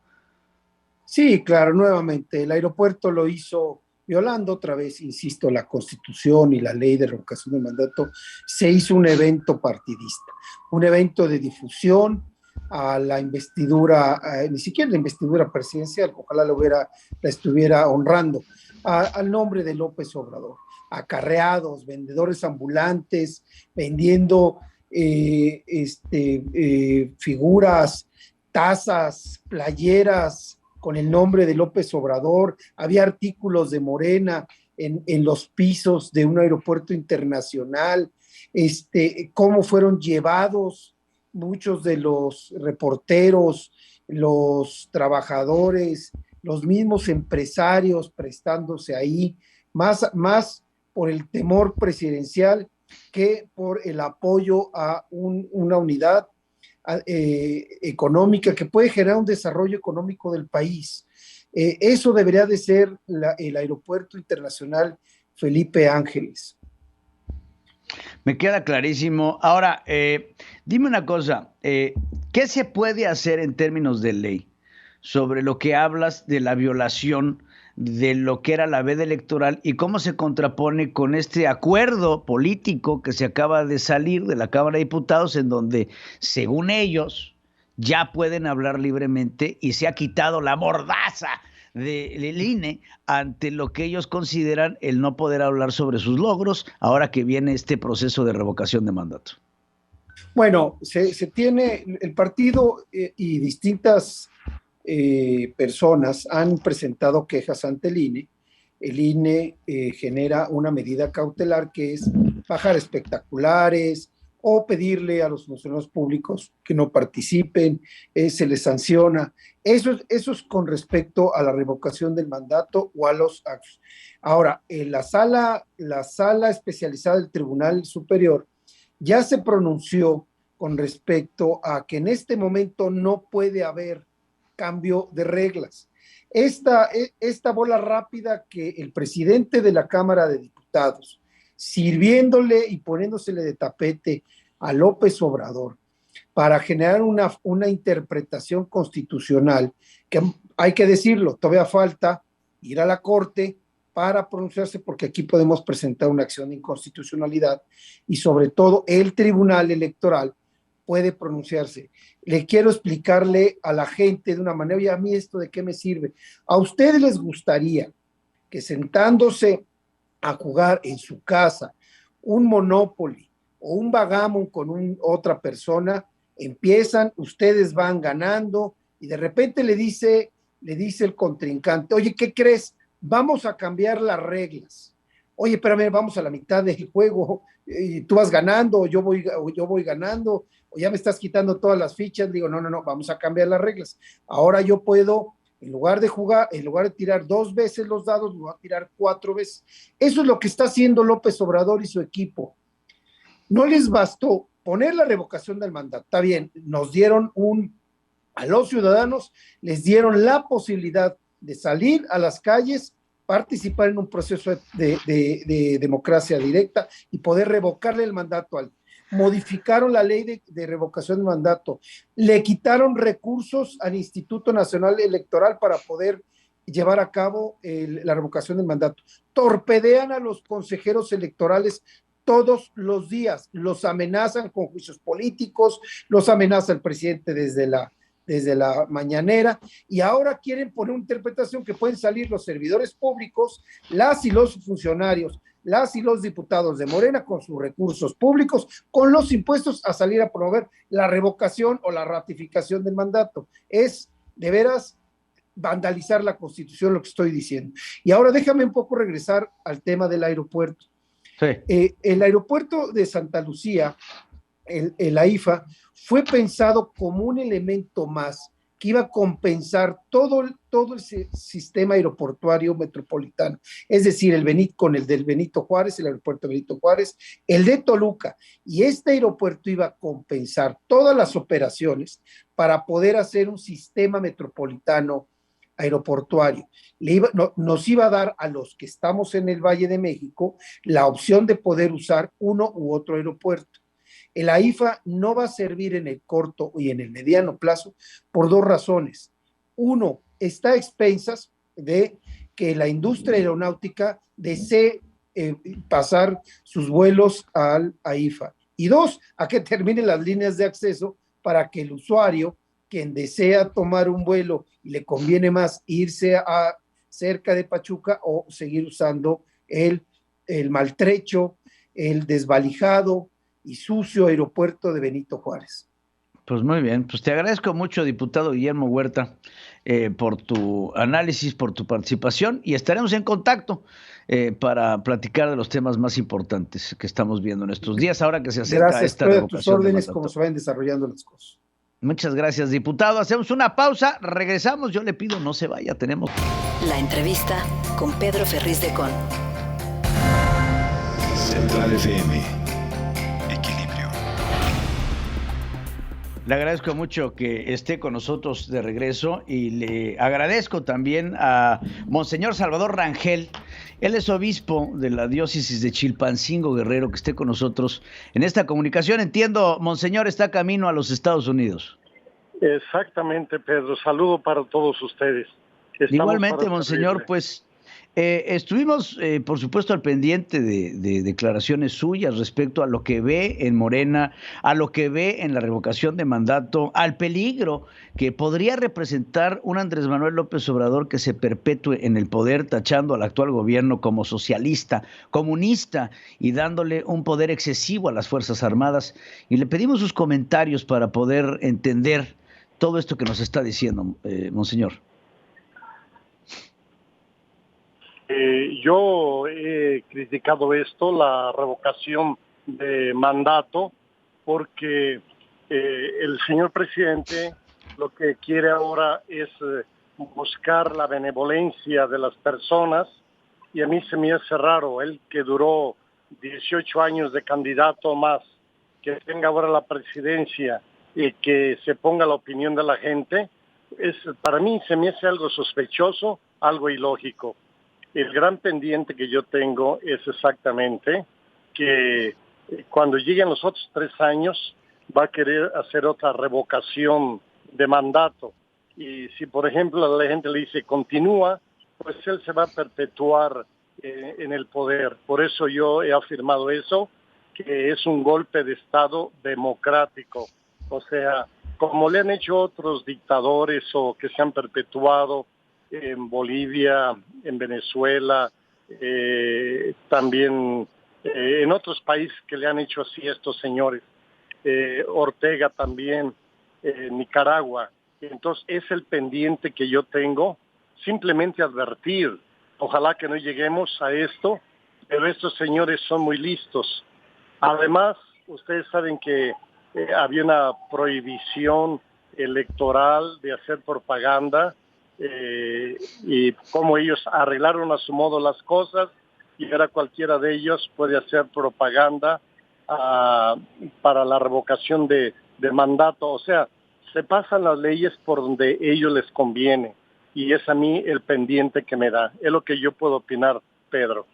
Sí, claro, nuevamente, el aeropuerto lo hizo violando otra vez, insisto, la Constitución y la ley de revocación del mandato. Se hizo un evento partidista, un evento de difusión a la investidura, ni siquiera la investidura presidencial, ojalá la estuviera honrando, al nombre de López Obrador. Acarreados, vendedores ambulantes, vendiendo figuras, tazas, playeras con el nombre de López Obrador, había artículos de Morena, en los pisos de un aeropuerto internacional, cómo fueron llevados muchos de los reporteros, los trabajadores, los mismos empresarios prestándose ahí, más por el temor presidencial que por el apoyo a una unidad económica que puede generar un desarrollo económico del país. Eso debería de ser el Aeropuerto Internacional Felipe Ángeles. Me queda clarísimo. Ahora, dime una cosa, ¿qué se puede hacer en términos de ley sobre lo que hablas de la violación de lo que era la veda electoral y cómo se contrapone con este acuerdo político que se acaba de salir de la Cámara de Diputados, en donde, según ellos, ya pueden hablar libremente y se ha quitado la mordaza del INE ante lo que ellos consideran el no poder hablar sobre sus logros ahora que viene este proceso de revocación de mandato? Bueno, se tiene el partido y distintas personas han presentado quejas ante el INE. El INE genera una medida cautelar que es bajar espectaculares o pedirle a los funcionarios públicos que no participen, se les sanciona. Eso es con respecto a la revocación del mandato o a los actos. Ahora, la sala especializada del Tribunal Superior ya se pronunció con respecto a que en este momento no puede haber cambio de reglas. Esta bola rápida que el presidente de la Cámara de Diputados, sirviéndole y poniéndosele de tapete a López Obrador para generar una interpretación constitucional, que hay que decirlo, todavía falta ir a la Corte para pronunciarse, porque aquí podemos presentar una acción de inconstitucionalidad y sobre todo el Tribunal Electoral puede pronunciarse. Le quiero explicarle a la gente de una manera, oye, a mí esto de qué me sirve. ¿A ustedes les gustaría que sentándose a jugar en su casa un Monopoly o un Bagamon con otra persona, ustedes van ganando y de repente le dice el contrincante, oye, ¿qué crees? Vamos a cambiar las reglas. Oye, espérame, vamos a la mitad del juego, y tú vas ganando, o yo voy ganando, o ya me estás quitando todas las fichas. Digo, no, vamos a cambiar las reglas. Ahora yo puedo, en lugar de tirar 2 veces los dados, voy a tirar 4 veces. Eso es lo que está haciendo López Obrador y su equipo. No les bastó poner la revocación del mandato. Está bien, a los ciudadanos les dieron la posibilidad de salir a las calles, participar en un proceso de democracia directa y poder revocarle el mandato. Modificaron la ley de revocación del mandato, le quitaron recursos al Instituto Nacional Electoral para poder llevar a cabo la revocación del mandato. Torpedean a los consejeros electorales todos los días, los amenazan con juicios políticos, los amenaza el presidente desde la mañanera, y ahora quieren poner una interpretación que pueden salir los servidores públicos, las y los funcionarios, las y los diputados de Morena con sus recursos públicos, con los impuestos, a salir a promover la revocación o la ratificación del mandato. Es de veras vandalizar la Constitución lo que estoy diciendo. Y ahora déjame un poco regresar al tema del aeropuerto. Sí. El aeropuerto de Santa Lucía, el AIFA, fue pensado como un elemento más que iba a compensar todo ese sistema aeroportuario metropolitano, es decir, con el del Benito Juárez, el aeropuerto de Benito Juárez, el de Toluca, y este aeropuerto iba a compensar todas las operaciones para poder hacer un sistema metropolitano aeroportuario. Nos iba a dar a los que estamos en el Valle de México la opción de poder usar uno u otro aeropuerto. El AIFA no va a servir en el corto y en el mediano plazo por 2 razones. Uno, está a expensas de que la industria aeronáutica desee pasar sus vuelos al AIFA. Y 2, a que terminen las líneas de acceso para que el usuario, quien desea tomar un vuelo y le conviene más irse a cerca de Pachuca o seguir usando el maltrecho, el desvalijado y sucio aeropuerto de Benito Juárez. Pues muy bien, pues te agradezco mucho, diputado Guillermo Huerta, por tu análisis, por tu participación, y estaremos en contacto para platicar de los temas más importantes que estamos viendo en estos días, ahora que se acerca Gracias, esta estoy a revocación tus órdenes de como mandato. se vayan desarrollando las cosas. Muchas gracias, diputado. Hacemos una pausa, regresamos. Yo le pido no se vaya, tenemos... La entrevista con Pedro Ferriz de Con. Central FM. Equilibrio. Le agradezco mucho que esté con nosotros de regreso y le agradezco también a Monseñor Salvador Rangel. Él es obispo de la diócesis de Chilpancingo, Guerrero, que esté con nosotros en esta comunicación. Entiendo, Monseñor, está camino a los Estados Unidos. Exactamente, Pedro. Saludo para todos ustedes. Estamos Igualmente, para Monseñor, servirle. pues estuvimos, por supuesto, al pendiente de declaraciones suyas respecto a lo que ve en Morena, a lo que ve en la revocación de mandato, al peligro que podría representar un Andrés Manuel López Obrador que se perpetúe en el poder, tachando al actual gobierno como socialista, comunista y dándole un poder excesivo a las Fuerzas Armadas. Y le pedimos sus comentarios para poder entender todo esto que nos está diciendo, Monseñor. Yo he criticado esto, la revocación de mandato, porque el señor presidente lo que quiere ahora es buscar la benevolencia de las personas, y a mí se me hace raro, él que duró 18 años de candidato más, que tenga ahora la presidencia y que se ponga la opinión de la gente, para mí se me hace algo sospechoso, algo ilógico. El gran pendiente que yo tengo es exactamente que cuando lleguen los otros 3 años va a querer hacer otra revocación de mandato. Y si, por ejemplo, la gente le dice continúa, pues él se va a perpetuar en el poder. Por eso yo he afirmado eso, que es un golpe de Estado democrático. O sea, como le han hecho otros dictadores o que se han perpetuado en Bolivia, en Venezuela, también en otros países que le han hecho así a estos señores, Ortega también, Nicaragua. Entonces es el pendiente que yo tengo, simplemente advertir, ojalá que no lleguemos a esto, pero estos señores son muy listos. Además, ustedes saben que había una prohibición electoral de hacer propaganda, y como ellos arreglaron a su modo las cosas, y ahora cualquiera de ellos puede hacer propaganda para la revocación de mandato. O sea, se pasan las leyes por donde ellos les conviene, y es a mí el pendiente que me da. Es lo que yo puedo opinar, Pedro.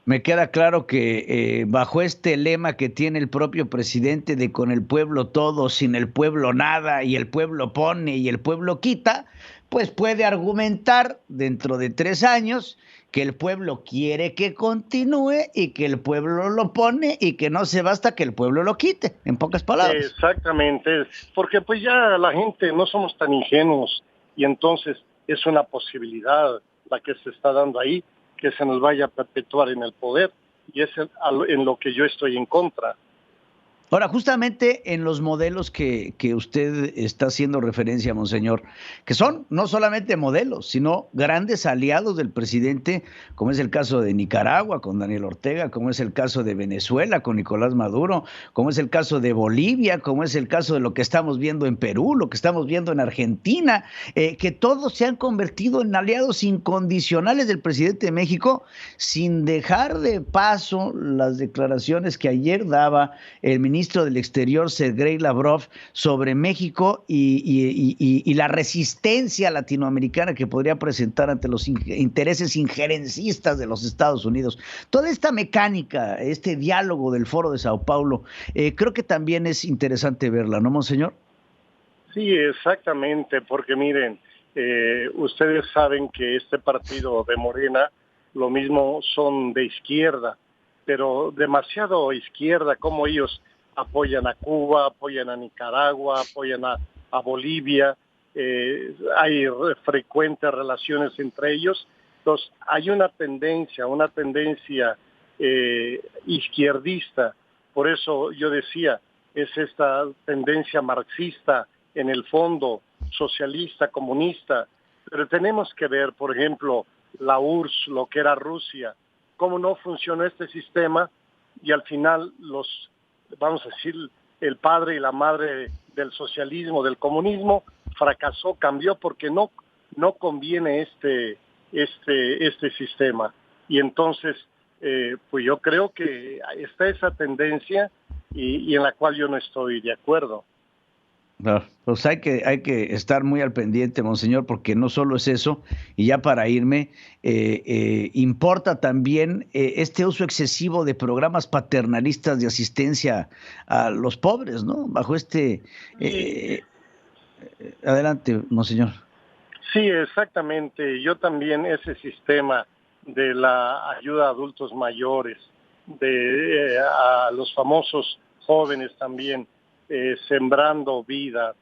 Me queda claro que bajo este lema que tiene el propio presidente de con el pueblo todo, sin el pueblo nada, y el pueblo pone y el pueblo quita, pues puede argumentar dentro de 3 años que el pueblo quiere que continúe y que el pueblo lo pone y que no se va hasta que el pueblo lo quite, en pocas palabras. Exactamente, porque pues ya la gente no somos tan ingenuos, y entonces es una posibilidad la que se está dando ahí, que se nos vaya a perpetuar en el poder, y es en lo que yo estoy en contra. Ahora, justamente en los modelos que usted está haciendo referencia, Monseñor, que son no solamente modelos, sino grandes aliados del presidente, como es el caso de Nicaragua con Daniel Ortega, como es el caso de Venezuela con Nicolás Maduro, como es el caso de Bolivia, como es el caso de lo que estamos viendo en Perú, lo que estamos viendo en Argentina, que todos se han convertido en aliados incondicionales del presidente de México, sin dejar de paso las declaraciones que ayer daba el ministro del Exterior, Sergey Lavrov, sobre México y la resistencia latinoamericana que podría presentar ante los intereses injerencistas de los Estados Unidos. Toda esta mecánica, este diálogo del Foro de Sao Paulo, creo que también es interesante verla, ¿no, Monseñor? Sí, exactamente, porque miren, ustedes saben que este partido de Morena, lo mismo son de izquierda, pero demasiado izquierda, como ellos apoyan a Cuba, apoyan a Nicaragua, apoyan a Bolivia, hay frecuentes relaciones entre ellos. Entonces, hay una tendencia izquierdista. Por eso yo decía, es esta tendencia marxista en el fondo, socialista, comunista, Pero tenemos que ver, por ejemplo, la URSS, lo que era Rusia, cómo no funcionó este sistema y al final vamos a decir, el padre y la madre del socialismo, del comunismo, fracasó, cambió porque no conviene este sistema. Y entonces, pues yo creo que está esa tendencia y en la cual yo no estoy de acuerdo. No, pues hay que estar muy al pendiente, monseñor, porque no solo es eso, y ya para irme, importa también este uso excesivo de programas paternalistas de asistencia a los pobres, ¿no? Bajo adelante, monseñor. Sí, exactamente. Yo también ese sistema de la ayuda a adultos mayores, a los famosos jóvenes también, Sembrando Vida,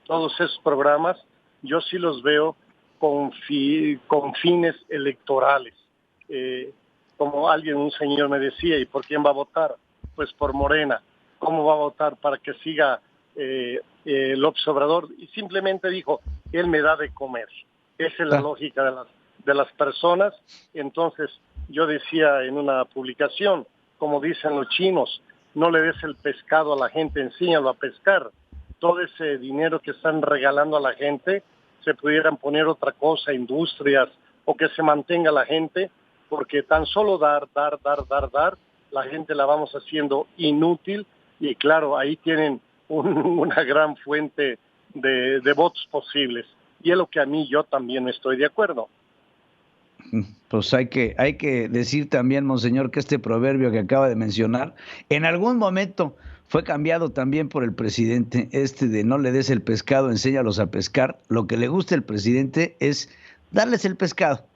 todos esos programas, yo sí los veo con fines electorales. Como un señor me decía, ¿y por quién va a votar? Pues por Morena. ¿Cómo va a votar? Para que siga López Obrador. Y simplemente dijo, él me da de comer. Esa es la lógica de las personas. Entonces, yo decía en una publicación, como dicen los chinos, no le des el pescado a la gente, enséñalo a pescar. Todo ese dinero que están regalando a la gente, se pudieran poner otra cosa, industrias, o que se mantenga la gente, porque tan solo dar, la gente la vamos haciendo inútil, y claro, ahí tienen una gran fuente de votos posibles. Y es lo que yo también estoy de acuerdo. Pues hay que decir también, monseñor, que este proverbio que acaba de mencionar, en algún momento fue cambiado también por el presidente, de no le des el pescado, enséñalos a pescar. Lo que le gusta al presidente es darles el pescado,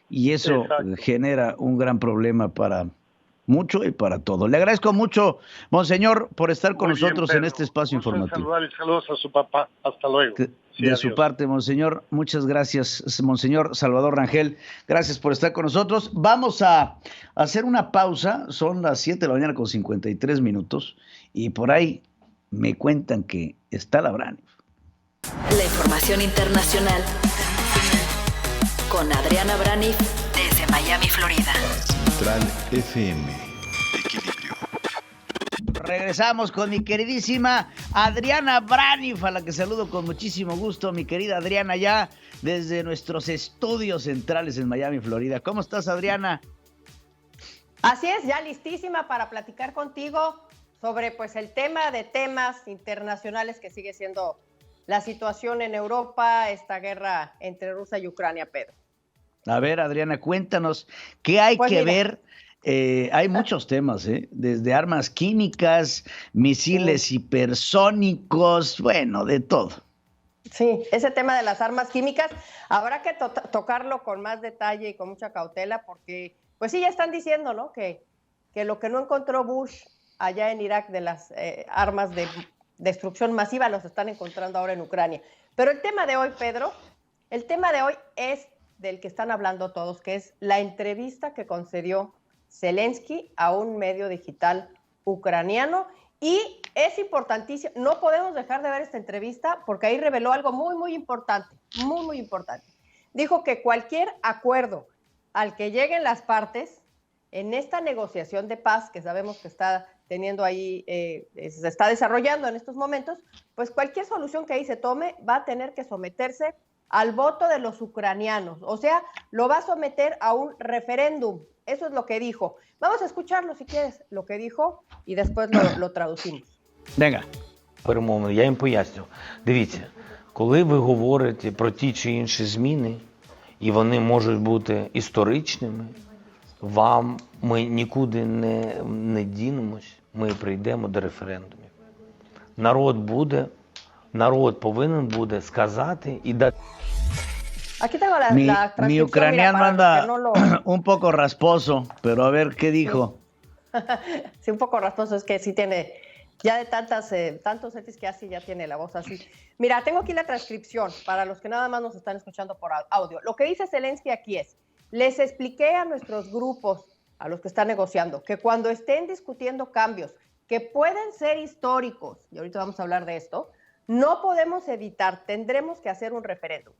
y eso genera un gran problema para mucho y para todo. Le agradezco mucho, monseñor, por estar con nosotros en este espacio informativo. Saludos a su papá. Hasta luego. De su parte, monseñor, muchas gracias, monseñor Salvador Rangel, gracias por estar con nosotros. Vamos a hacer una pausa, son las 7 de la mañana con 53 minutos, y por ahí me cuentan que está la Braniff. La información internacional con Adriana Braniff desde Miami, Florida. Central FM. Equilibrio. Regresamos con mi queridísima Adriana Braniff, a la que saludo con muchísimo gusto, mi querida Adriana, ya desde nuestros estudios centrales en Miami, Florida. ¿Cómo estás, Adriana? Así es, ya listísima para platicar contigo sobre pues el tema de temas internacionales que sigue siendo la situación en Europa, esta guerra entre Rusia y Ucrania, Pedro. A ver, Adriana, cuéntanos, ¿qué hay que ver? Hay muchos temas, desde armas químicas, misiles hipersónicos, bueno, de todo. Sí, ese tema de las armas químicas habrá que tocarlo con más detalle y con mucha cautela, porque pues sí, ya están diciendo, ¿no? Que lo que no encontró Bush allá en Irak de las armas de destrucción masiva los están encontrando ahora en Ucrania. Pero el tema de hoy, Pedro, el tema de hoy es del que están hablando todos, que es la entrevista que concedió Zelensky a un medio digital ucraniano, y es importantísimo, no podemos dejar de ver esta entrevista porque ahí reveló algo muy, muy importante, muy, muy importante. Dijo que cualquier acuerdo al que lleguen las partes en esta negociación de paz, que sabemos que está teniendo ahí, se está desarrollando en estos momentos, pues cualquier solución que ahí se tome va a tener que someterse al voto de los ucranianos, o sea, lo va a someter a un referéndum. Eso es lo que dijo. Vamos a escucharlo si quieres, lo que dijo, і después lo traducimos. Venga. Перемовини, я їм поясню. Дивіться, коли ви говорите про ті чи інші зміни, і вони можуть бути історичними, ми нікуди не дінемось, ми прийдемо до референдумів. Народ повинен буде сказати і дати. Aquí tengo la transcripción. Mi ucraniano anda no un poco rasposo, pero a ver qué dijo. Sí, un poco rasposo, es que sí tiene, ya de tantos etis que hace, ya tiene la voz así. Mira, tengo aquí la transcripción para los que nada más nos están escuchando por audio. Lo que dice Zelensky aquí es: les expliqué a nuestros grupos, a los que están negociando, que cuando estén discutiendo cambios que pueden ser históricos, y ahorita vamos a hablar de esto, no podemos evitar, tendremos que hacer un referéndum.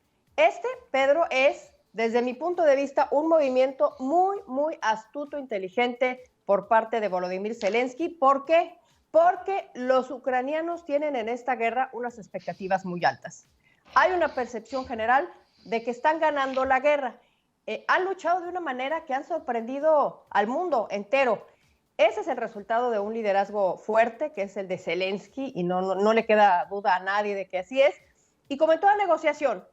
Pedro, es, desde mi punto de vista, un movimiento muy, muy astuto, inteligente por parte de Volodymyr Zelensky. ¿Por qué? Porque los ucranianos tienen en esta guerra unas expectativas muy altas. Hay una percepción general de que están ganando la guerra. Han luchado de una manera que han sorprendido al mundo entero. Ese es el resultado de un liderazgo fuerte, que es el de Zelensky, y no le queda duda a nadie de que así es. Y como en toda negociación,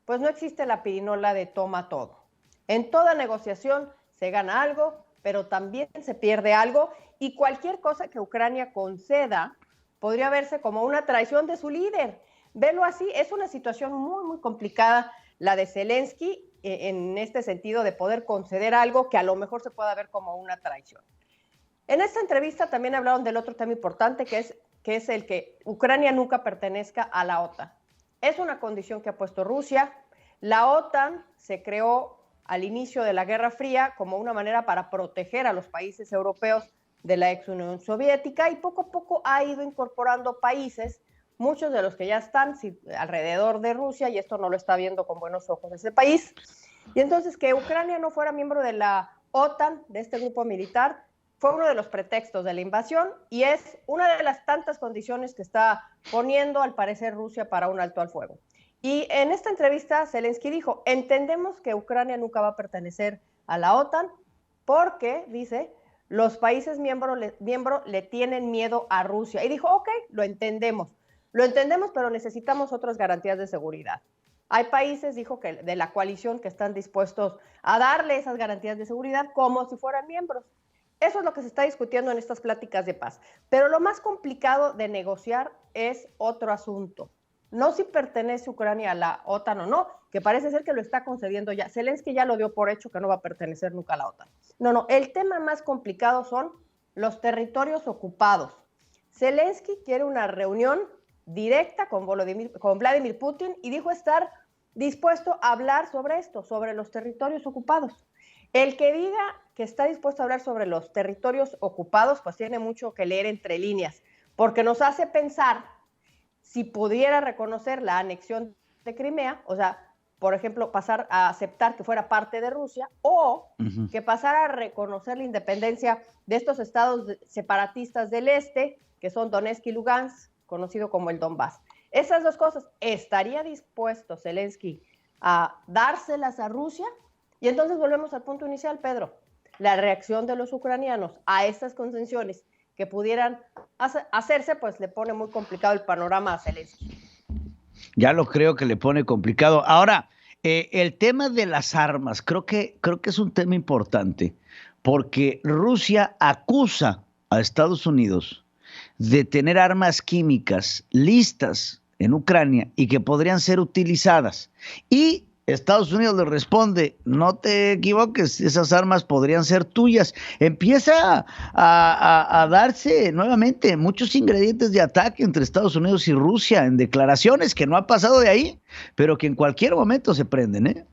pues no existe la pirinola de toma todo. En toda negociación se gana algo, pero también se pierde algo, y cualquier cosa que Ucrania conceda podría verse como una traición de su líder. Velo así, es una situación muy, muy complicada la de Zelensky, en este sentido de poder conceder algo que a lo mejor se pueda ver como una traición. En esta entrevista también hablaron del otro tema importante, que es el que Ucrania nunca pertenezca a la OTAN. Es una condición que ha puesto Rusia. La OTAN se creó al inicio de la Guerra Fría como una manera para proteger a los países europeos de la ex Unión Soviética, y poco a poco ha ido incorporando países, muchos de los que ya están alrededor de Rusia, y esto no lo está viendo con buenos ojos ese país. Y entonces que Ucrania no fuera miembro de la OTAN, de este grupo militar, fue uno de los pretextos de la invasión, y es una de las tantas condiciones que está poniendo, al parecer, Rusia para un alto al fuego. Y en esta entrevista Zelensky dijo: entendemos que Ucrania nunca va a pertenecer a la OTAN porque, dice, los países miembros le tienen miedo a Rusia. Y dijo, ok, lo entendemos, pero necesitamos otras garantías de seguridad. Hay países, dijo, que de la coalición que están dispuestos a darle esas garantías de seguridad como si fueran miembros. Eso es lo que se está discutiendo en estas pláticas de paz. Pero lo más complicado de negociar es otro asunto. No si pertenece Ucrania a la OTAN o no, que parece ser que lo está concediendo ya. Zelensky ya lo dio por hecho que no va a pertenecer nunca a la OTAN. No, el tema más complicado son los territorios ocupados. Zelensky quiere una reunión directa con Vladimir Putin, y dijo estar dispuesto a hablar sobre esto, sobre los territorios ocupados. El que diga que está dispuesto a hablar sobre los territorios ocupados, pues tiene mucho que leer entre líneas, porque nos hace pensar si pudiera reconocer la anexión de Crimea, o sea, por ejemplo, pasar a aceptar que fuera parte de Rusia, o que pasara a reconocer la independencia de estos estados separatistas del este, que son Donetsk y Lugansk, conocido como el Donbass. Esas dos cosas, ¿estaría dispuesto Zelensky a dárselas a Rusia? Y entonces volvemos al punto inicial, Pedro. La reacción de los ucranianos a estas concesiones que pudieran hacerse, pues le pone muy complicado el panorama a Zelensky. Ya lo creo que le pone complicado. Ahora, el tema de las armas, creo que es un tema importante, porque Rusia acusa a Estados Unidos de tener armas químicas listas en Ucrania y que podrían ser utilizadas. Y Estados Unidos le responde, no te equivoques, esas armas podrían ser tuyas. Empieza a darse nuevamente muchos ingredientes de ataque entre Estados Unidos y Rusia en declaraciones que no ha pasado de ahí, pero que en cualquier momento se prenden, ¿eh?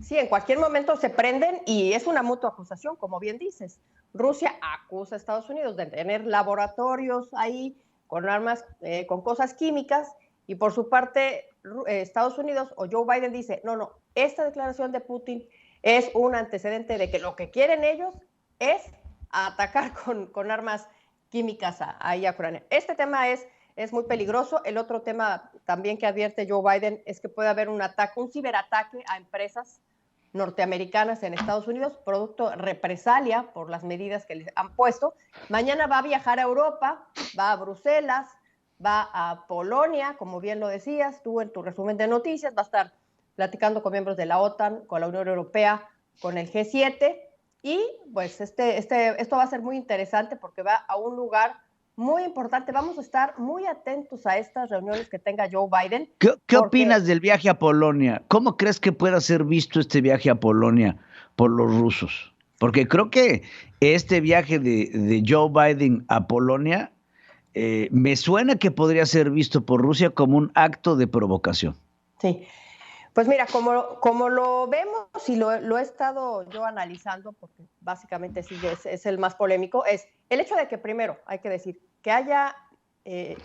Sí, en cualquier momento se prenden, y es una mutua acusación, como bien dices. Rusia acusa a Estados Unidos de tener laboratorios ahí con armas, con cosas químicas, y por su parte Estados Unidos o Joe Biden dice, no, esta declaración de Putin es un antecedente de que lo que quieren ellos es atacar con armas químicas ahí a Ucrania. Este tema es muy peligroso. El otro tema también que advierte Joe Biden es que puede haber un ciberataque a empresas norteamericanas en Estados Unidos, producto de represalia por las medidas que les han puesto. Mañana va a viajar a Europa, va a Bruselas, va a Polonia, como bien lo decías tú en tu resumen de noticias, va a estar platicando con miembros de la OTAN, con la Unión Europea, con el G7, y pues esto va a ser muy interesante porque va a un lugar muy importante. Vamos a estar muy atentos a estas reuniones que tenga Joe Biden. ¿Qué opinas del viaje a Polonia? ¿Cómo crees que pueda ser visto este viaje a Polonia por los rusos? Porque creo que este viaje de Joe Biden a Polonia me suena que podría ser visto por Rusia como un acto de provocación. Sí, pues mira, como lo vemos y lo he estado yo analizando, porque básicamente sí es el más polémico, es el hecho de que primero, hay que decir, que haya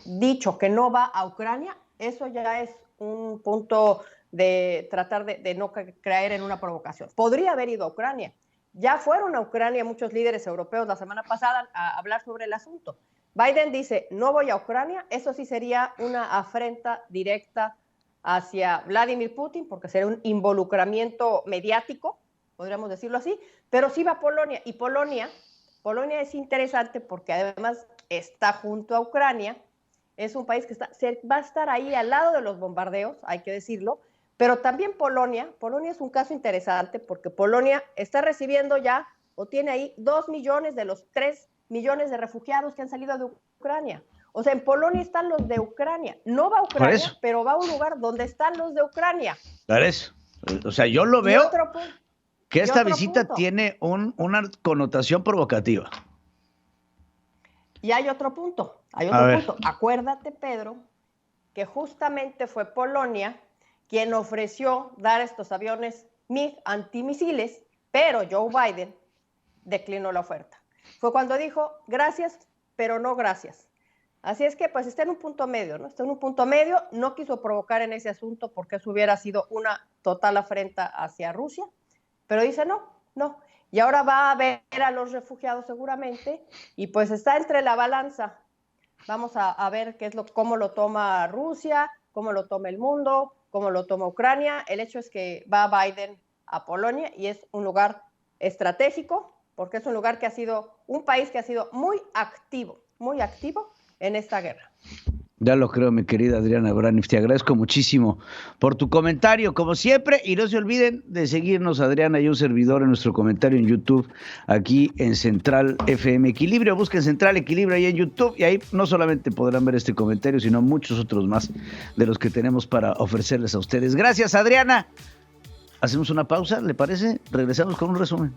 dicho que no va a Ucrania, eso ya es un punto de tratar de no caer en una provocación. Podría haber ido a Ucrania. Ya fueron a Ucrania muchos líderes europeos la semana pasada a hablar sobre el asunto. Biden dice, no voy a Ucrania, eso sí sería una afrenta directa hacia Vladimir Putin, porque sería un involucramiento mediático, podríamos decirlo así, pero sí va a Polonia, y Polonia es interesante porque además está junto a Ucrania, es un país que va a estar ahí al lado de los bombardeos, hay que decirlo, pero también Polonia es un caso interesante porque Polonia está recibiendo ya, o tiene ahí 2 millones de los 3 millones de refugiados que han salido de Ucrania. O sea, en Polonia están los de Ucrania. No va a Ucrania, pero va a un lugar donde están los de Ucrania. Claro, o sea, yo lo veo que esta visita tiene una connotación provocativa. Y hay otro punto. Acuérdate, Pedro, que justamente fue Polonia quien ofreció dar estos aviones MiG antimisiles, pero Joe Biden declinó la oferta. Fue cuando dijo, gracias, pero no gracias. Así es que pues está en un punto medio, ¿no? Está en un punto medio, no quiso provocar en ese asunto porque eso hubiera sido una total afrenta hacia Rusia, pero dice no. Y ahora va a ver a los refugiados seguramente y pues está entre la balanza. Vamos a ver cómo lo toma Rusia, cómo lo toma el mundo, cómo lo toma Ucrania. El hecho es que va Biden a Polonia y es un lugar estratégico, porque es un lugar que ha sido, un país que ha sido muy activo en esta guerra. Ya lo creo, mi querida Adriana Braniff, te agradezco muchísimo por tu comentario, como siempre, y no se olviden de seguirnos, Adriana y un servidor, en nuestro comentario en YouTube, aquí en Central FM Equilibrio. Busquen Central Equilibrio ahí en YouTube, y ahí no solamente podrán ver este comentario, sino muchos otros más de los que tenemos para ofrecerles a ustedes. Gracias, Adriana. Hacemos una pausa, ¿le parece? Regresamos con un resumen.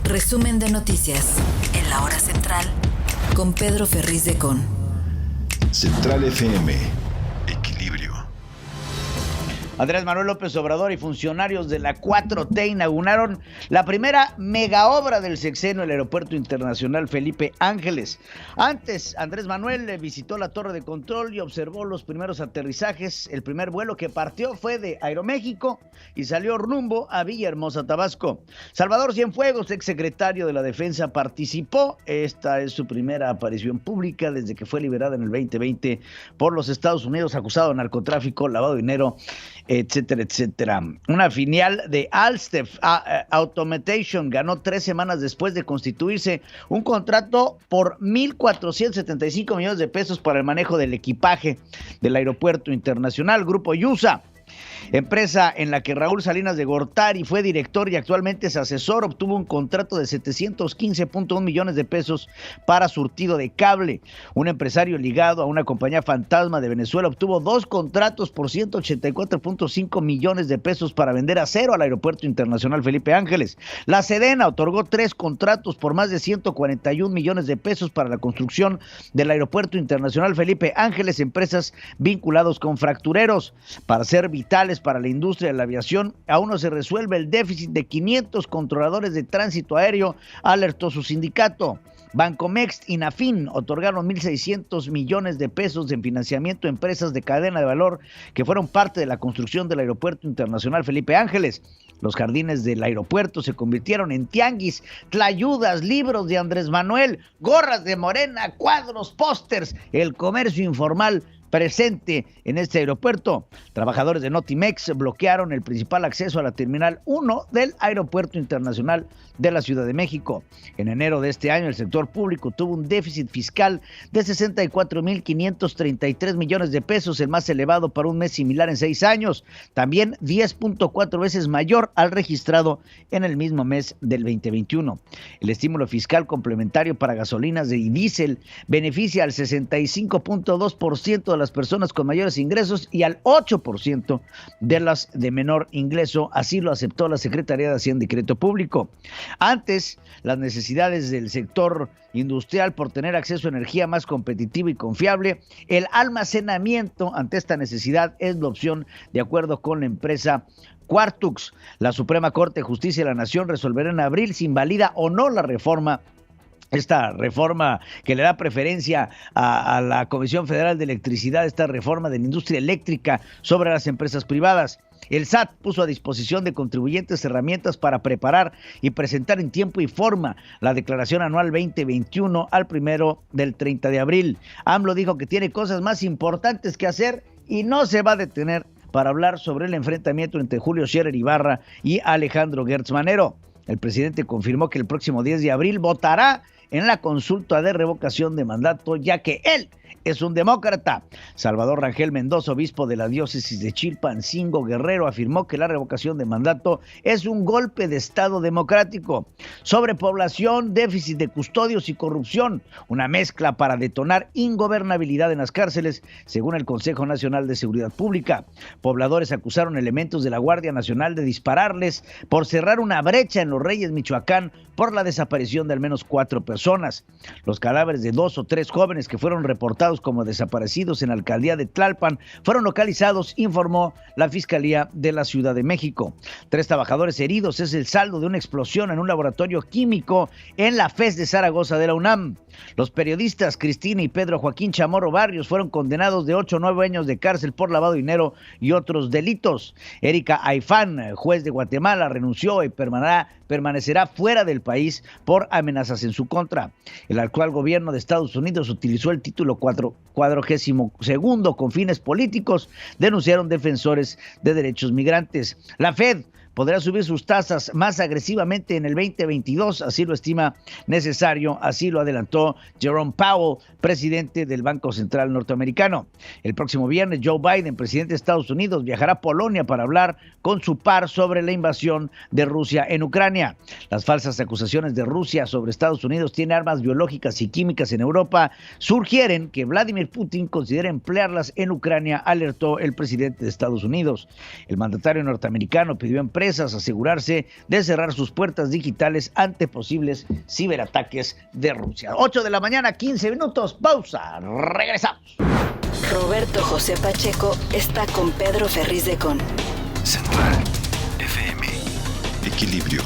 Resumen de noticias en la hora central con Pedro Ferriz de Con. Central FM, Equilibrio. Andrés Manuel López Obrador y funcionarios de la 4T inauguraron la primera mega obra del sexenio, el Aeropuerto Internacional Felipe Ángeles. Antes, Andrés Manuel visitó la torre de control y observó los primeros aterrizajes. El primer vuelo que partió fue de Aeroméxico y salió rumbo a Villahermosa, Tabasco. Salvador Cienfuegos, exsecretario de la Defensa, participó. Esta es su primera aparición pública desde que fue liberada en el 2020 por los Estados Unidos, acusado de narcotráfico, lavado de dinero, etcétera, etcétera. Una filial de Alstom Automation ganó 3 semanas después de constituirse un contrato por 1,475 millones de pesos para el manejo del equipaje del Aeropuerto Internacional. Grupo Yusa, empresa en la que Raúl Salinas de Gortari fue director y actualmente es asesor, obtuvo un contrato de 715.1 millones de pesos para surtido de cable. Un empresario ligado a una compañía fantasma de Venezuela obtuvo 2 contratos por 184.5 millones de pesos para vender acero al Aeropuerto Internacional Felipe Ángeles. La Sedena otorgó 3 contratos por más de 141 millones de pesos para la construcción del Aeropuerto Internacional Felipe Ángeles, empresas vinculados con fractureros. Para ser vitales para la industria de la aviación, aún no se resuelve el déficit de 500 controladores de tránsito aéreo, alertó su sindicato. Bancomext y Nafin otorgaron 1,600 millones de pesos en financiamiento a empresas de cadena de valor que fueron parte de la construcción del Aeropuerto Internacional Felipe Ángeles. Los jardines del aeropuerto se convirtieron en tianguis, tlayudas, libros de Andrés Manuel, gorras de Morena, cuadros, pósters, el comercio informal presente en este aeropuerto. Trabajadores de Notimex bloquearon el principal acceso a la Terminal 1 del Aeropuerto Internacional de la Ciudad de México. En enero de este año, el sector público tuvo un déficit fiscal de 64,533 millones de pesos, el más elevado para un mes similar en 6 años, también 10.4 veces mayor al registrado en el mismo mes del 2021. El estímulo fiscal complementario para gasolinas y diésel beneficia al 65.2% de las personas con mayores ingresos y al 8% de las de menor ingreso, así lo aceptó la Secretaría de Hacienda y Crédito Público. Antes, las necesidades del sector industrial por tener acceso a energía más competitiva y confiable, el almacenamiento ante esta necesidad es la opción, de acuerdo con la empresa Quartux. La Suprema Corte de Justicia de la Nación resolverá en abril si invalida o no la reforma esta reforma que le da preferencia a la Comisión Federal de Electricidad, esta reforma de la industria eléctrica sobre las empresas privadas. El SAT puso a disposición de contribuyentes herramientas para preparar y presentar en tiempo y forma la declaración anual 2021 al 30 de abril. AMLO dijo que tiene cosas más importantes que hacer y no se va a detener para hablar sobre el enfrentamiento entre Julio Scherer Ibarra y Alejandro Gertz Manero. El presidente confirmó que el próximo 10 de abril votará en la consulta de revocación de mandato, ya que él es un demócrata. Salvador Rangel Mendoza, obispo de la diócesis de Chilpancingo, Guerrero, afirmó que la revocación de mandato es un golpe de Estado democrático. Sobrepoblación, déficit de custodios y corrupción, una mezcla para detonar ingobernabilidad en las cárceles, según el Consejo Nacional de Seguridad Pública. Pobladores acusaron elementos de la Guardia Nacional de dispararles por cerrar una brecha en Los Reyes, Michoacán, por la desaparición de al menos 4 personas. Los cadáveres de 2 o 3 jóvenes que fueron reportados como desaparecidos en la alcaldía de Tlalpan fueron localizados, informó la Fiscalía de la Ciudad de México. 3 trabajadores heridos es el saldo de una explosión en un laboratorio químico en la FES de Zaragoza de la UNAM. Los periodistas Cristina y Pedro Joaquín Chamorro Barrios fueron condenados de 8 o 9 años de cárcel por lavado de dinero y otros delitos. Erika Aifán, juez de Guatemala, renunció y permanecerá fuera del país por amenazas en su contra. El actual gobierno de Estados Unidos utilizó el título 42º con fines políticos, denunciaron defensores de derechos migrantes. La Fed podrá subir sus tasas más agresivamente en el 2022, así lo estima necesario, así lo adelantó Jerome Powell, presidente del Banco Central norteamericano. El próximo viernes, Joe Biden, presidente de Estados Unidos, viajará a Polonia para hablar con su par sobre la invasión de Rusia en Ucrania. Las falsas acusaciones de Rusia sobre Estados Unidos tiene armas biológicas y químicas en Europa sugieren que Vladimir Putin considera emplearlas en Ucrania, alertó el presidente de Estados Unidos. El mandatario norteamericano pidió a empresas asegurarse de cerrar sus puertas digitales ante posibles ciberataques de Rusia. 8 de la mañana, 15 minutos, pausa, regresamos. Roberto José Pacheco está con Pedro Ferriz de Con. Central FM. Equilibrio.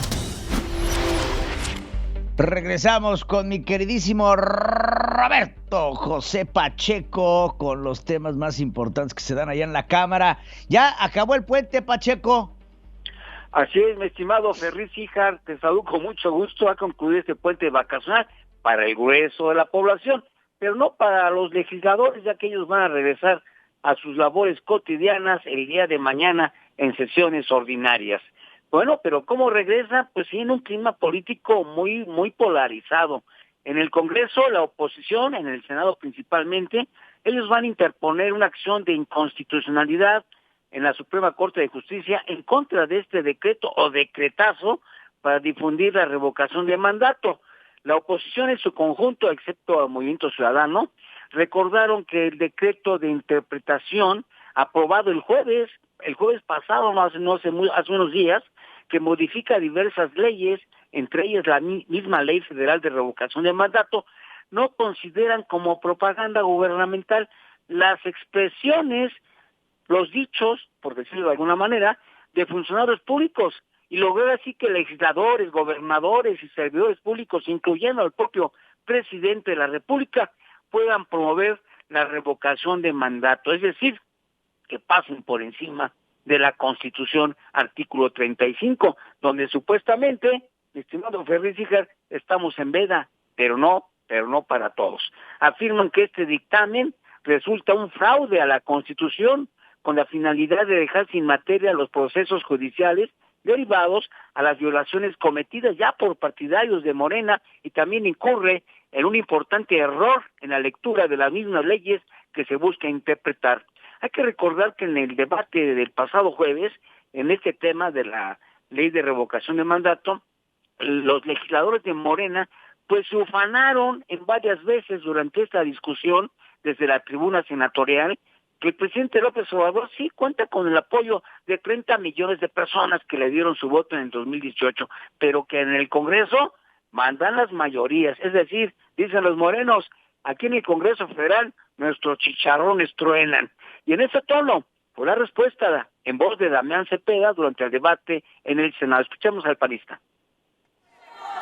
Regresamos con mi queridísimo Roberto José Pacheco con los temas más importantes que se dan allá en la Cámara. ¿Ya acabó el puente, Pacheco? Así es, mi estimado Ferriz Híjar, te saludo con mucho gusto. Ha concluido este puente vacacional para el grueso de la población, pero no para los legisladores, ya que ellos van a regresar a sus labores cotidianas el día de mañana en sesiones ordinarias. Bueno, pero ¿cómo regresa? Pues sí, en un clima político muy polarizado. En el Congreso, la oposición, en el Senado principalmente, ellos van a interponer una acción de inconstitucionalidad en la Suprema Corte de Justicia en contra de este decreto o decretazo para difundir la revocación de mandato. La oposición en su conjunto, excepto el Movimiento Ciudadano, recordaron que el decreto de interpretación aprobado el jueves pasado, hace unos días, que modifica diversas leyes, entre ellas la misma Ley Federal de Revocación de Mandato, no consideran como propaganda gubernamental las expresiones, los dichos, por decirlo de alguna manera, de funcionarios públicos, y lograr así que legisladores, gobernadores y servidores públicos, incluyendo al propio presidente de la República, puedan promover la revocación de mandato, es decir, que pasen por encima de la Constitución, artículo 35, donde supuestamente, estimado Ferriz Híjar, estamos en veda, pero no para todos. Afirman que este dictamen resulta un fraude a la Constitución, con la finalidad de dejar sin materia los procesos judiciales derivados a las violaciones cometidas ya por partidarios de Morena, y también incurre en un importante error en la lectura de las mismas leyes que se busca interpretar. Hay que recordar que en el debate del pasado jueves, en este tema de la ley de revocación de mandato, los legisladores de Morena pues se ufanaron en varias veces durante esta discusión desde la tribuna senatorial que el presidente López Obrador sí cuenta con el apoyo de 30 millones de personas que le dieron su voto en el 2018, pero que en el Congreso mandan las mayorías, es decir, dicen los morenos, aquí en el Congreso Federal nuestros chicharrones truenan. Y en ese tono fue la respuesta en voz de Damián Cepeda durante el debate en el Senado. Escuchemos al panista.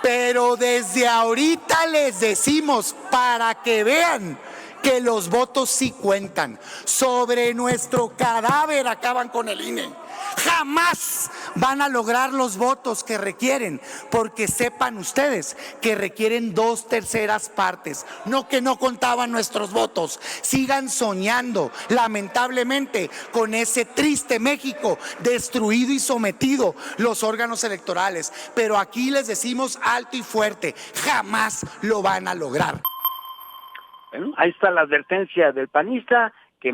Pero desde ahorita les decimos, para que vean que los votos sí cuentan. Sobre nuestro cadáver acaban con el INE. Jamás van a lograr los votos que requieren, porque sepan ustedes que requieren 2/3 partes, no que no contaban nuestros votos. Sigan soñando, lamentablemente, con ese triste México destruido y sometido los órganos electorales, pero aquí les decimos alto y fuerte, jamás lo van a lograr. Bueno, ahí está la advertencia del panista, que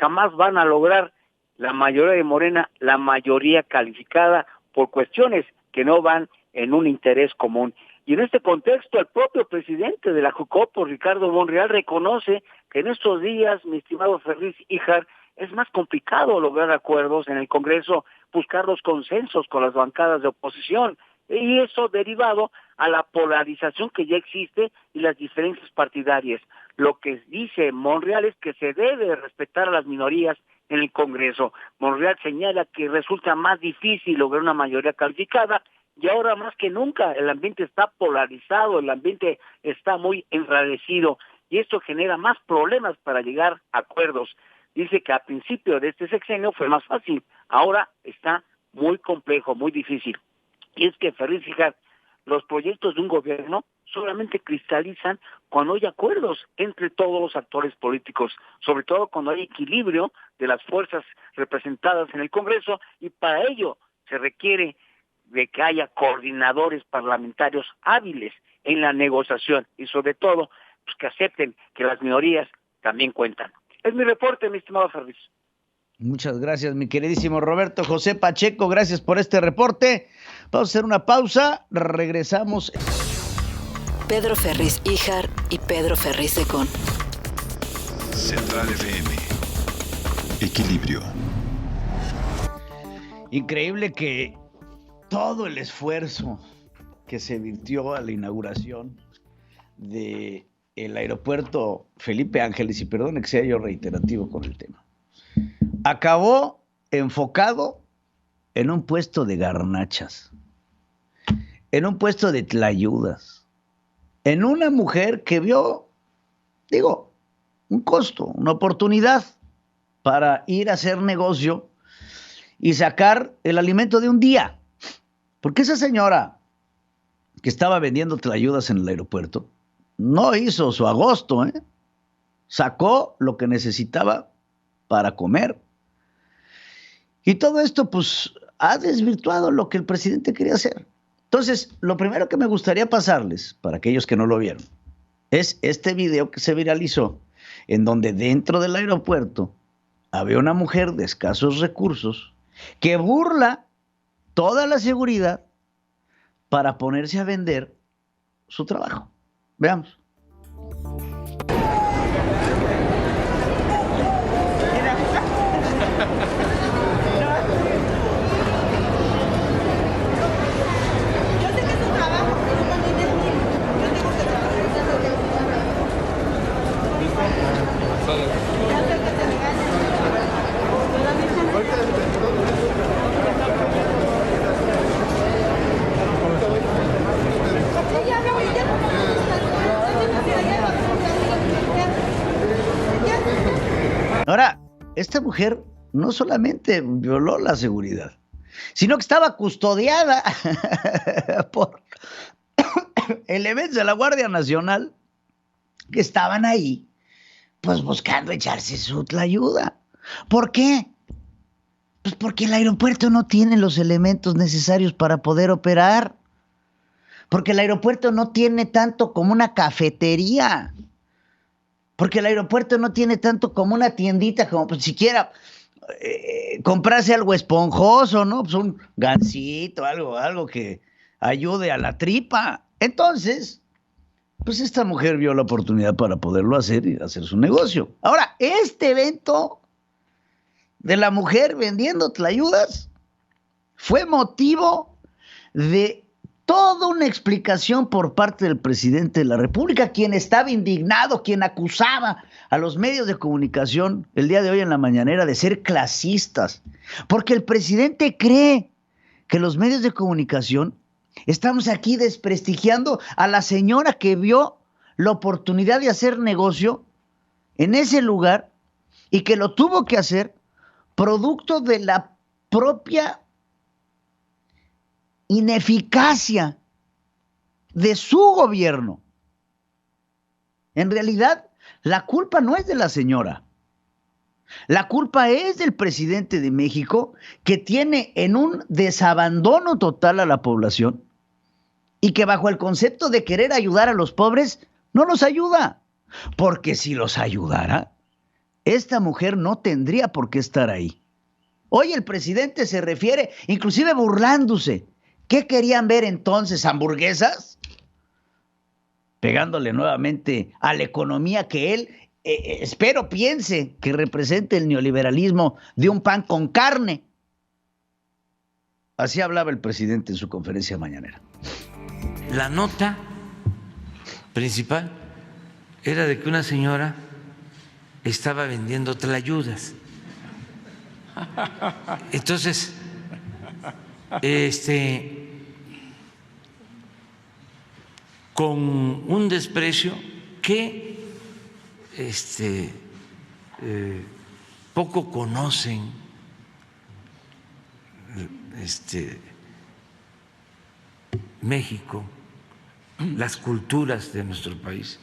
jamás van a lograr la mayoría de Morena, la mayoría calificada por cuestiones que no van en un interés común. Y en este contexto, el propio presidente de la Jucopo, Ricardo Monreal, reconoce que en estos días, mi estimado Ferriz Híjar, es más complicado lograr acuerdos en el Congreso, buscar los consensos con las bancadas de oposición, y eso derivado a la polarización que ya existe y las diferencias partidarias. Lo que dice Monreal es que se debe respetar a las minorías en el Congreso. Monreal señala que resulta más difícil lograr una mayoría calificada y ahora más que nunca el ambiente está polarizado, el ambiente está muy enrarecido y esto genera más problemas para llegar a acuerdos. Dice que a principio de este sexenio fue más fácil, ahora está muy complejo, muy difícil. Y es que, Ferriz Híjar, los proyectos de un gobierno solamente cristalizan cuando hay acuerdos entre todos los actores políticos, sobre todo cuando hay equilibrio de las fuerzas representadas en el Congreso, y para ello se requiere de que haya coordinadores parlamentarios hábiles en la negociación y sobre todo pues, que acepten que las minorías también cuentan. Es mi reporte, mi estimado Ferriz. Muchas gracias, mi queridísimo Roberto José Pacheco. Gracias por este reporte. Vamos a hacer una pausa. Regresamos. Pedro Ferriz Híjar y Pedro Ferriz Secón. Central FM. Equilibrio. Increíble que todo el esfuerzo que se virtió a la inauguración del aeropuerto Felipe Ángeles, y perdone que sea yo reiterativo con el tema, acabó enfocado en un puesto de garnachas, en un puesto de tlayudas, en una mujer que vio, un costo, una oportunidad para ir a hacer negocio y sacar el alimento de un día. Porque esa señora que estaba vendiendo tlayudas en el aeropuerto no hizo su agosto, sacó lo que necesitaba para comer. Y todo esto, pues, ha desvirtuado lo que el presidente quería hacer. Entonces, lo primero que me gustaría pasarles, para aquellos que no lo vieron, es este video que se viralizó, en donde dentro del aeropuerto había una mujer de escasos recursos que burla toda la seguridad para ponerse a vender su trabajo. Veamos. Ahora, esta mujer no solamente violó la seguridad, sino que estaba custodiada por elementos de la Guardia Nacional que estaban ahí, pues buscando echarse su tlayuda. ¿Por qué? Pues porque el aeropuerto no tiene los elementos necesarios para poder operar. Porque el aeropuerto no tiene tanto como una cafetería. Porque el aeropuerto no tiene tanto como una tiendita, como pues, siquiera comprarse algo esponjoso, ¿no? Pues un gansito, algo que ayude a la tripa. Entonces, pues esta mujer vio la oportunidad para poderlo hacer y hacer su negocio. Ahora, este evento de la mujer vendiendo tlayudas fue motivo de toda una explicación por parte del presidente de la República, quien estaba indignado, quien acusaba a los medios de comunicación el día de hoy en la mañanera de ser clasistas, porque el presidente cree que los medios de comunicación Estamos aquí desprestigiando a la señora que vio la oportunidad de hacer negocio en ese lugar y que lo tuvo que hacer producto de la propia ineficacia de su gobierno. En realidad, la culpa no es de la señora. La culpa es del presidente de México, que tiene en un desabandono total a la población y que bajo el concepto de querer ayudar a los pobres, no los ayuda. Porque si los ayudara, esta mujer no tendría por qué estar ahí. Hoy el presidente se refiere, inclusive burlándose. ¿Qué querían ver entonces? ¿Hamburguesas? Pegándole nuevamente a la economía que él, espero piense que represente el neoliberalismo de un pan con carne. Así hablaba el presidente en su conferencia mañanera. La nota principal era de que una señora estaba vendiendo tlayudas. Entonces, con un desprecio que poco conocen México, las culturas de nuestro país.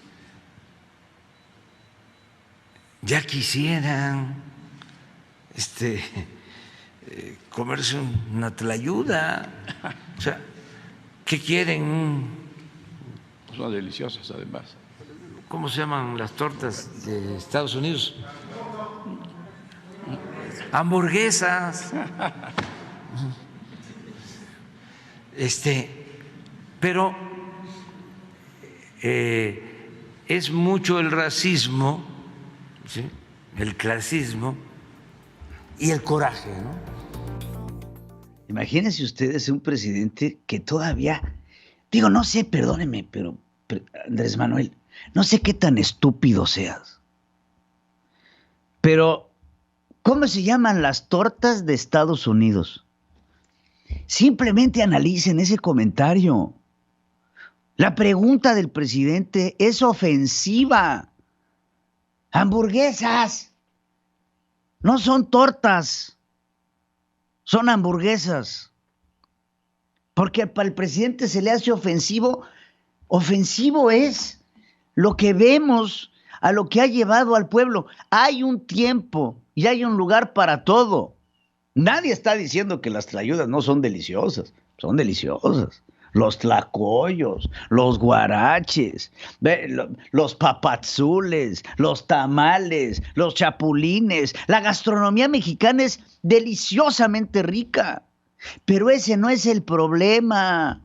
Ya quisieran comerse una tlayuda. O sea, ¿qué quieren? Son deliciosas además. ¿Cómo se llaman las tortas de Estados Unidos? Hamburguesas. Pero es mucho el racismo, ¿sí?, el clasismo y el coraje, ¿no? Imagínense ustedes un presidente que todavía, digo, no sé, perdónenme, pero Andrés Manuel, no sé qué tan estúpido seas, pero ¿cómo se llaman las tortas de Estados Unidos? Simplemente analicen ese comentario. La pregunta del presidente es ofensiva. Hamburguesas. No son tortas. Son hamburguesas. Porque para el presidente se le hace ofensivo. Ofensivo es lo que vemos, a lo que ha llevado al pueblo. Hay un tiempo y hay un lugar para todo. Nadie está diciendo que las tlayudas no son deliciosas. Son deliciosas. Los tlacoyos, los guaraches, los papazules, los tamales, los chapulines. La gastronomía mexicana es deliciosamente rica. Pero ese no es el problema.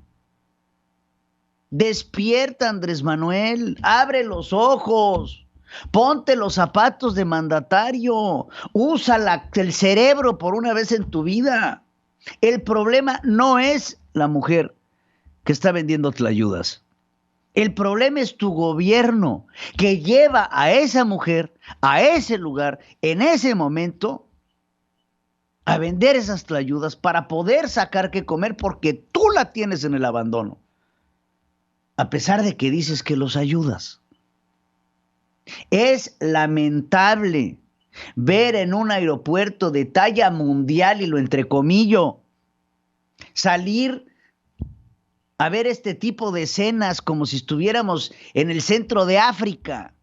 Despierta, Andrés Manuel. Abre los ojos. Ponte los zapatos de mandatario. Usa el cerebro por una vez en tu vida. El problema no es la mujer que está vendiendo tlayudas. El problema es tu gobierno, que lleva a esa mujer a ese lugar, en ese momento, a vender esas tlayudas para poder sacar qué comer, porque tú la tienes en el abandono, a pesar de que dices que los ayudas. Es lamentable ver en un aeropuerto de talla mundial, y lo entrecomillo, salir a ver este tipo de escenas como si estuviéramos en el centro de África.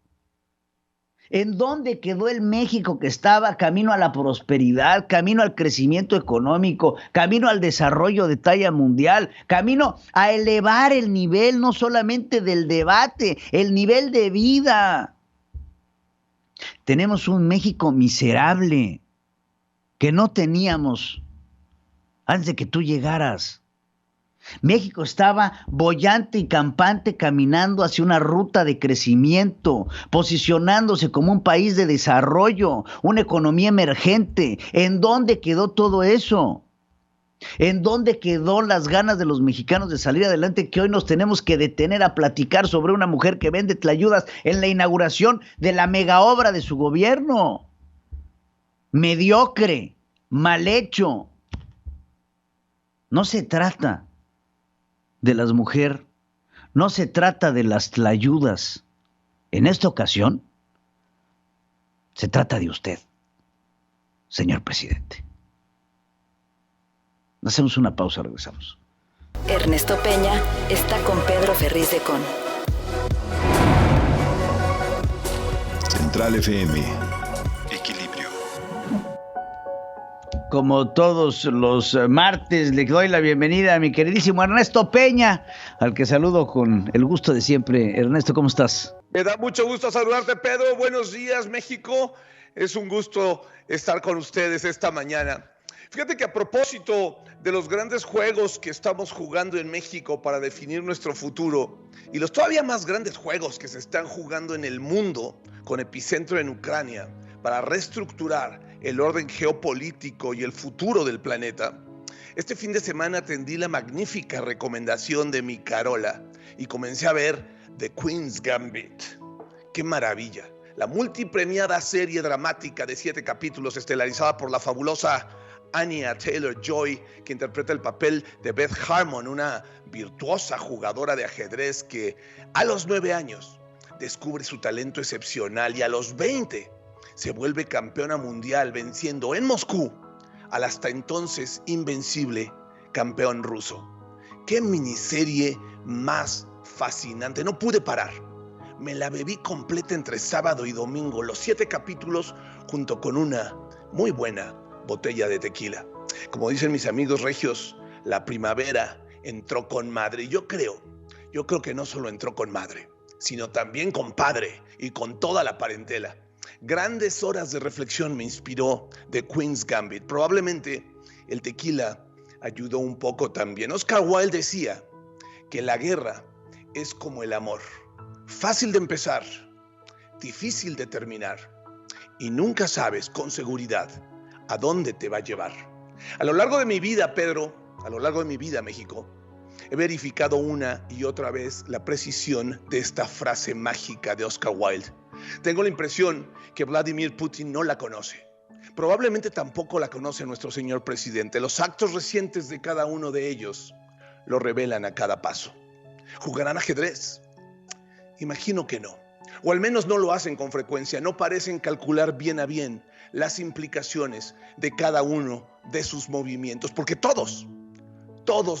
¿En dónde quedó el México que estaba camino a la prosperidad, camino al crecimiento económico, camino al desarrollo de talla mundial, camino a elevar el nivel no solamente del debate, el nivel de vida? Tenemos un México miserable que no teníamos antes de que tú llegaras. México estaba boyante y campante, caminando hacia una ruta de crecimiento, posicionándose como un país de desarrollo, una economía emergente. ¿En dónde quedó todo eso? ¿En dónde quedó las ganas de los mexicanos de salir adelante, que hoy nos tenemos que detener a platicar sobre una mujer que vende tlayudas en la inauguración de la mega obra de su gobierno? Mediocre, mal hecho. No se trata de las mujeres, no se trata de las tlayudas. En esta ocasión, se trata de usted, señor presidente. Hacemos una pausa, regresamos. Ernesto Peña está con Pedro Ferriz de Con. Central FM. Equilibrio. Como todos los martes, le doy la bienvenida a mi queridísimo Ernesto Peña, al que saludo con el gusto de siempre. Ernesto, ¿cómo estás? Me da mucho gusto saludarte, Pedro. Buenos días, México. Es un gusto estar con ustedes esta mañana. Fíjate que a propósito de los grandes juegos que estamos jugando en México para definir nuestro futuro y los todavía más grandes juegos que se están jugando en el mundo con epicentro en Ucrania para reestructurar el orden geopolítico y el futuro del planeta, este fin de semana atendí la magnífica recomendación de mi Carola y comencé a ver The Queen's Gambit. ¡Qué maravilla! La multipremiada serie dramática de 7 capítulos estelarizada por la fabulosa Anya Taylor-Joy, que interpreta el papel de Beth Harmon, una virtuosa jugadora de ajedrez que a los 9 años descubre su talento excepcional y a los 20 se vuelve campeona mundial venciendo en Moscú al hasta entonces invencible campeón ruso. ¡Qué miniserie más fascinante! No pude parar. Me la bebí completa entre sábado y domingo, los 7 capítulos junto con una muy buena botella de tequila. Como dicen mis amigos regios, la primavera entró con madre. Y yo creo que no solo entró con madre, sino también con padre y con toda la parentela. Grandes horas de reflexión me inspiró The Queen's Gambit. Probablemente el tequila ayudó un poco también. Oscar Wilde decía que la guerra es como el amor. Fácil de empezar, difícil de terminar. Y nunca sabes con seguridad a dónde te va a llevar. A lo largo de mi vida, Pedro, a lo largo de mi vida, México, he verificado una y otra vez la precisión de esta frase mágica de Oscar Wilde. Tengo la impresión que Vladimir Putin no la conoce. Probablemente tampoco la conoce nuestro señor presidente. Los actos recientes de cada uno de ellos lo revelan a cada paso. ¿Jugarán ajedrez? Imagino que no. O al menos no lo hacen con frecuencia. No parecen calcular bien a bien las implicaciones de cada uno de sus movimientos. Porque todos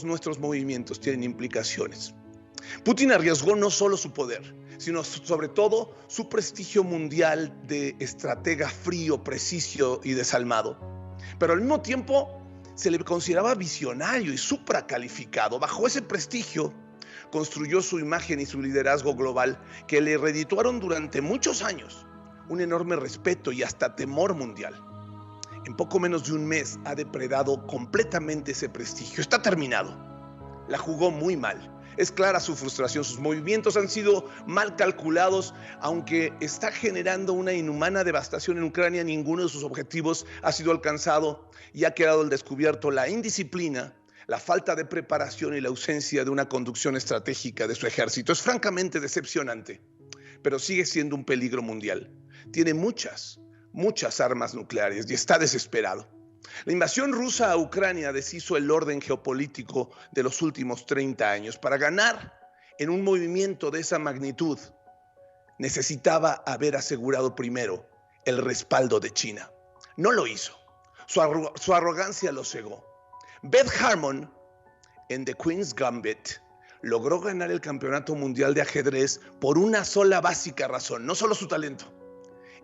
nuestros movimientos tienen implicaciones. Putin arriesgó no solo su poder, sino sobre todo su prestigio mundial de estratega frío, preciso y desalmado. Pero al mismo tiempo se le consideraba visionario y supracalificado. Bajo ese prestigio construyó su imagen y su liderazgo global que le redituaron durante muchos años un enorme respeto y hasta temor mundial. En poco menos de un mes ha depredado completamente ese prestigio. Está terminado. La jugó muy mal. Es clara su frustración. Sus movimientos han sido mal calculados. Aunque está generando una inhumana devastación en Ucrania, ninguno de sus objetivos ha sido alcanzado y ha quedado al descubierto la indisciplina, la falta de preparación y la ausencia de una conducción estratégica de su ejército. Es francamente decepcionante, pero sigue siendo un peligro mundial. Tiene muchas armas nucleares y está desesperado. La invasión rusa a Ucrania deshizo el orden geopolítico de los últimos 30 años. Para ganar en un movimiento de esa magnitud, necesitaba haber asegurado primero el respaldo de China. No lo hizo. Su arrogancia lo cegó. Beth Harmon, en The Queen's Gambit, logró ganar el campeonato mundial de ajedrez por una sola básica razón, no solo su talento.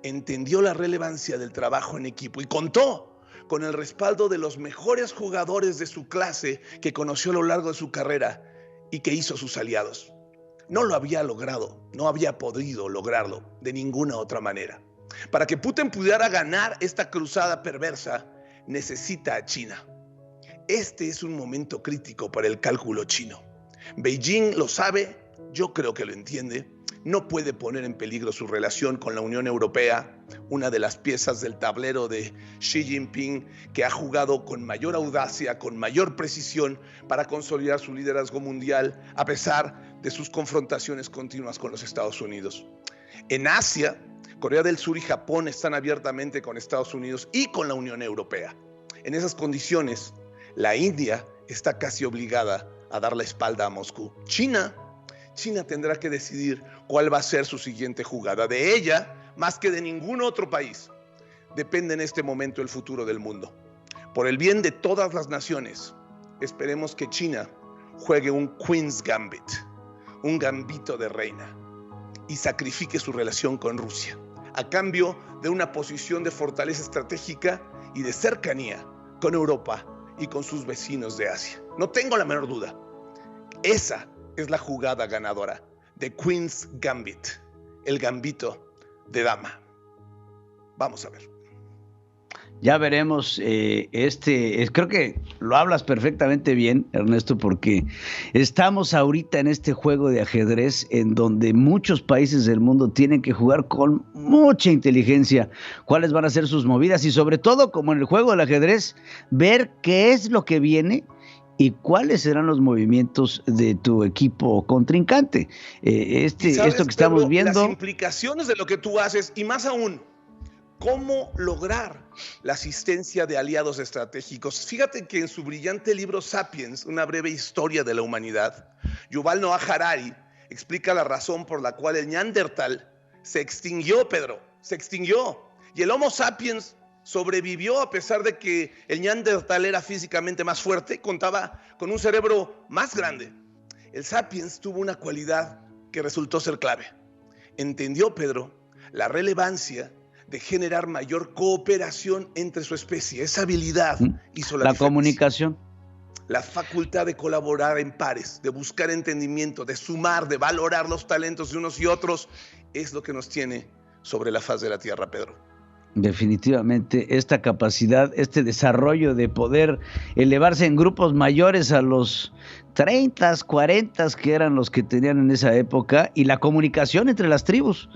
Entendió la relevancia del trabajo en equipo y contó con el respaldo de los mejores jugadores de su clase que conoció a lo largo de su carrera y que hizo sus aliados. No lo había logrado, no había podido lograrlo de ninguna otra manera. Para que Putin pudiera ganar esta cruzada perversa, necesita a China. Este es un momento crítico para el cálculo chino. Beijing lo sabe, yo creo que lo entiende. No puede poner en peligro su relación con la Unión Europea, una de las piezas del tablero de Xi Jinping, que ha jugado con mayor audacia, con mayor precisión para consolidar su liderazgo mundial, a pesar de sus confrontaciones continuas con los Estados Unidos. En Asia, Corea del Sur y Japón están abiertamente con Estados Unidos y con la Unión Europea. En esas condiciones, la India está casi obligada a dar la espalda a Moscú. China tendrá que decidir cuál va a ser su siguiente jugada. De ella, más que de ningún otro país, depende en este momento el futuro del mundo. Por el bien de todas las naciones, esperemos que China juegue un Queen's Gambit, un gambito de reina, y sacrifique su relación con Rusia, a cambio de una posición de fortaleza estratégica y de cercanía con Europa y con sus vecinos de Asia. No tengo la menor duda. Esa es la jugada ganadora de Queen's Gambit, el gambito de dama. Vamos a ver. Ya veremos, creo que lo hablas perfectamente bien, Ernesto, porque estamos ahorita en este juego de ajedrez en donde muchos países del mundo tienen que jugar con mucha inteligencia cuáles van a ser sus movidas y sobre todo, como en el juego del ajedrez, ver qué es lo que viene y cuáles serán los movimientos de tu equipo contrincante. Esto que estamos viendo... Las implicaciones de lo que tú haces y más aún, ¿cómo lograr la asistencia de aliados estratégicos? Fíjate que en su brillante libro Sapiens, una breve historia de la humanidad, Yuval Noah Harari explica la razón por la cual el Neandertal se extinguió, Pedro, se extinguió. Y el Homo sapiens sobrevivió a pesar de que el Neandertal era físicamente más fuerte, contaba con un cerebro más grande. El Sapiens tuvo una cualidad que resultó ser clave. Entendió, Pedro, la relevancia de generar mayor cooperación entre su especie. Esa habilidad hizo la diferencia. Comunicación. La facultad de colaborar en pares, de buscar entendimiento, de sumar, de valorar los talentos de unos y otros, es lo que nos tiene sobre la faz de la tierra, Pedro. Definitivamente, esta capacidad, este desarrollo de poder elevarse en grupos mayores a los 30, 40 que eran los que tenían en esa época, y la comunicación entre las tribus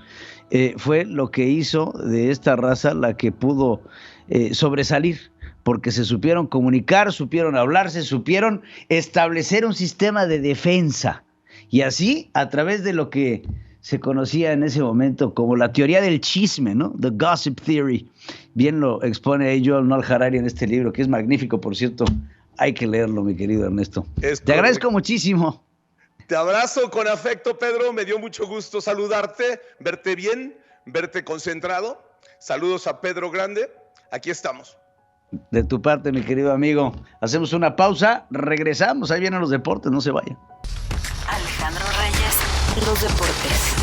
fue lo que hizo de esta raza la que pudo sobresalir, porque se supieron comunicar, supieron hablarse, supieron establecer un sistema de defensa, y así a través de lo que se conocía en ese momento como la teoría del chisme, ¿no? The Gossip Theory. Bien lo expone Yuval Noah Harari en este libro, que es magnífico, por cierto. Hay que leerlo, mi querido Ernesto. Te agradezco muchísimo. Te abrazo con afecto, Pedro. Me dio mucho gusto saludarte, verte bien, verte concentrado. Saludos a Pedro Grande. Aquí estamos. De tu parte, mi querido amigo. Hacemos una pausa, regresamos. Ahí vienen los deportes, no se vayan. Alejandro Reyes, los deportes.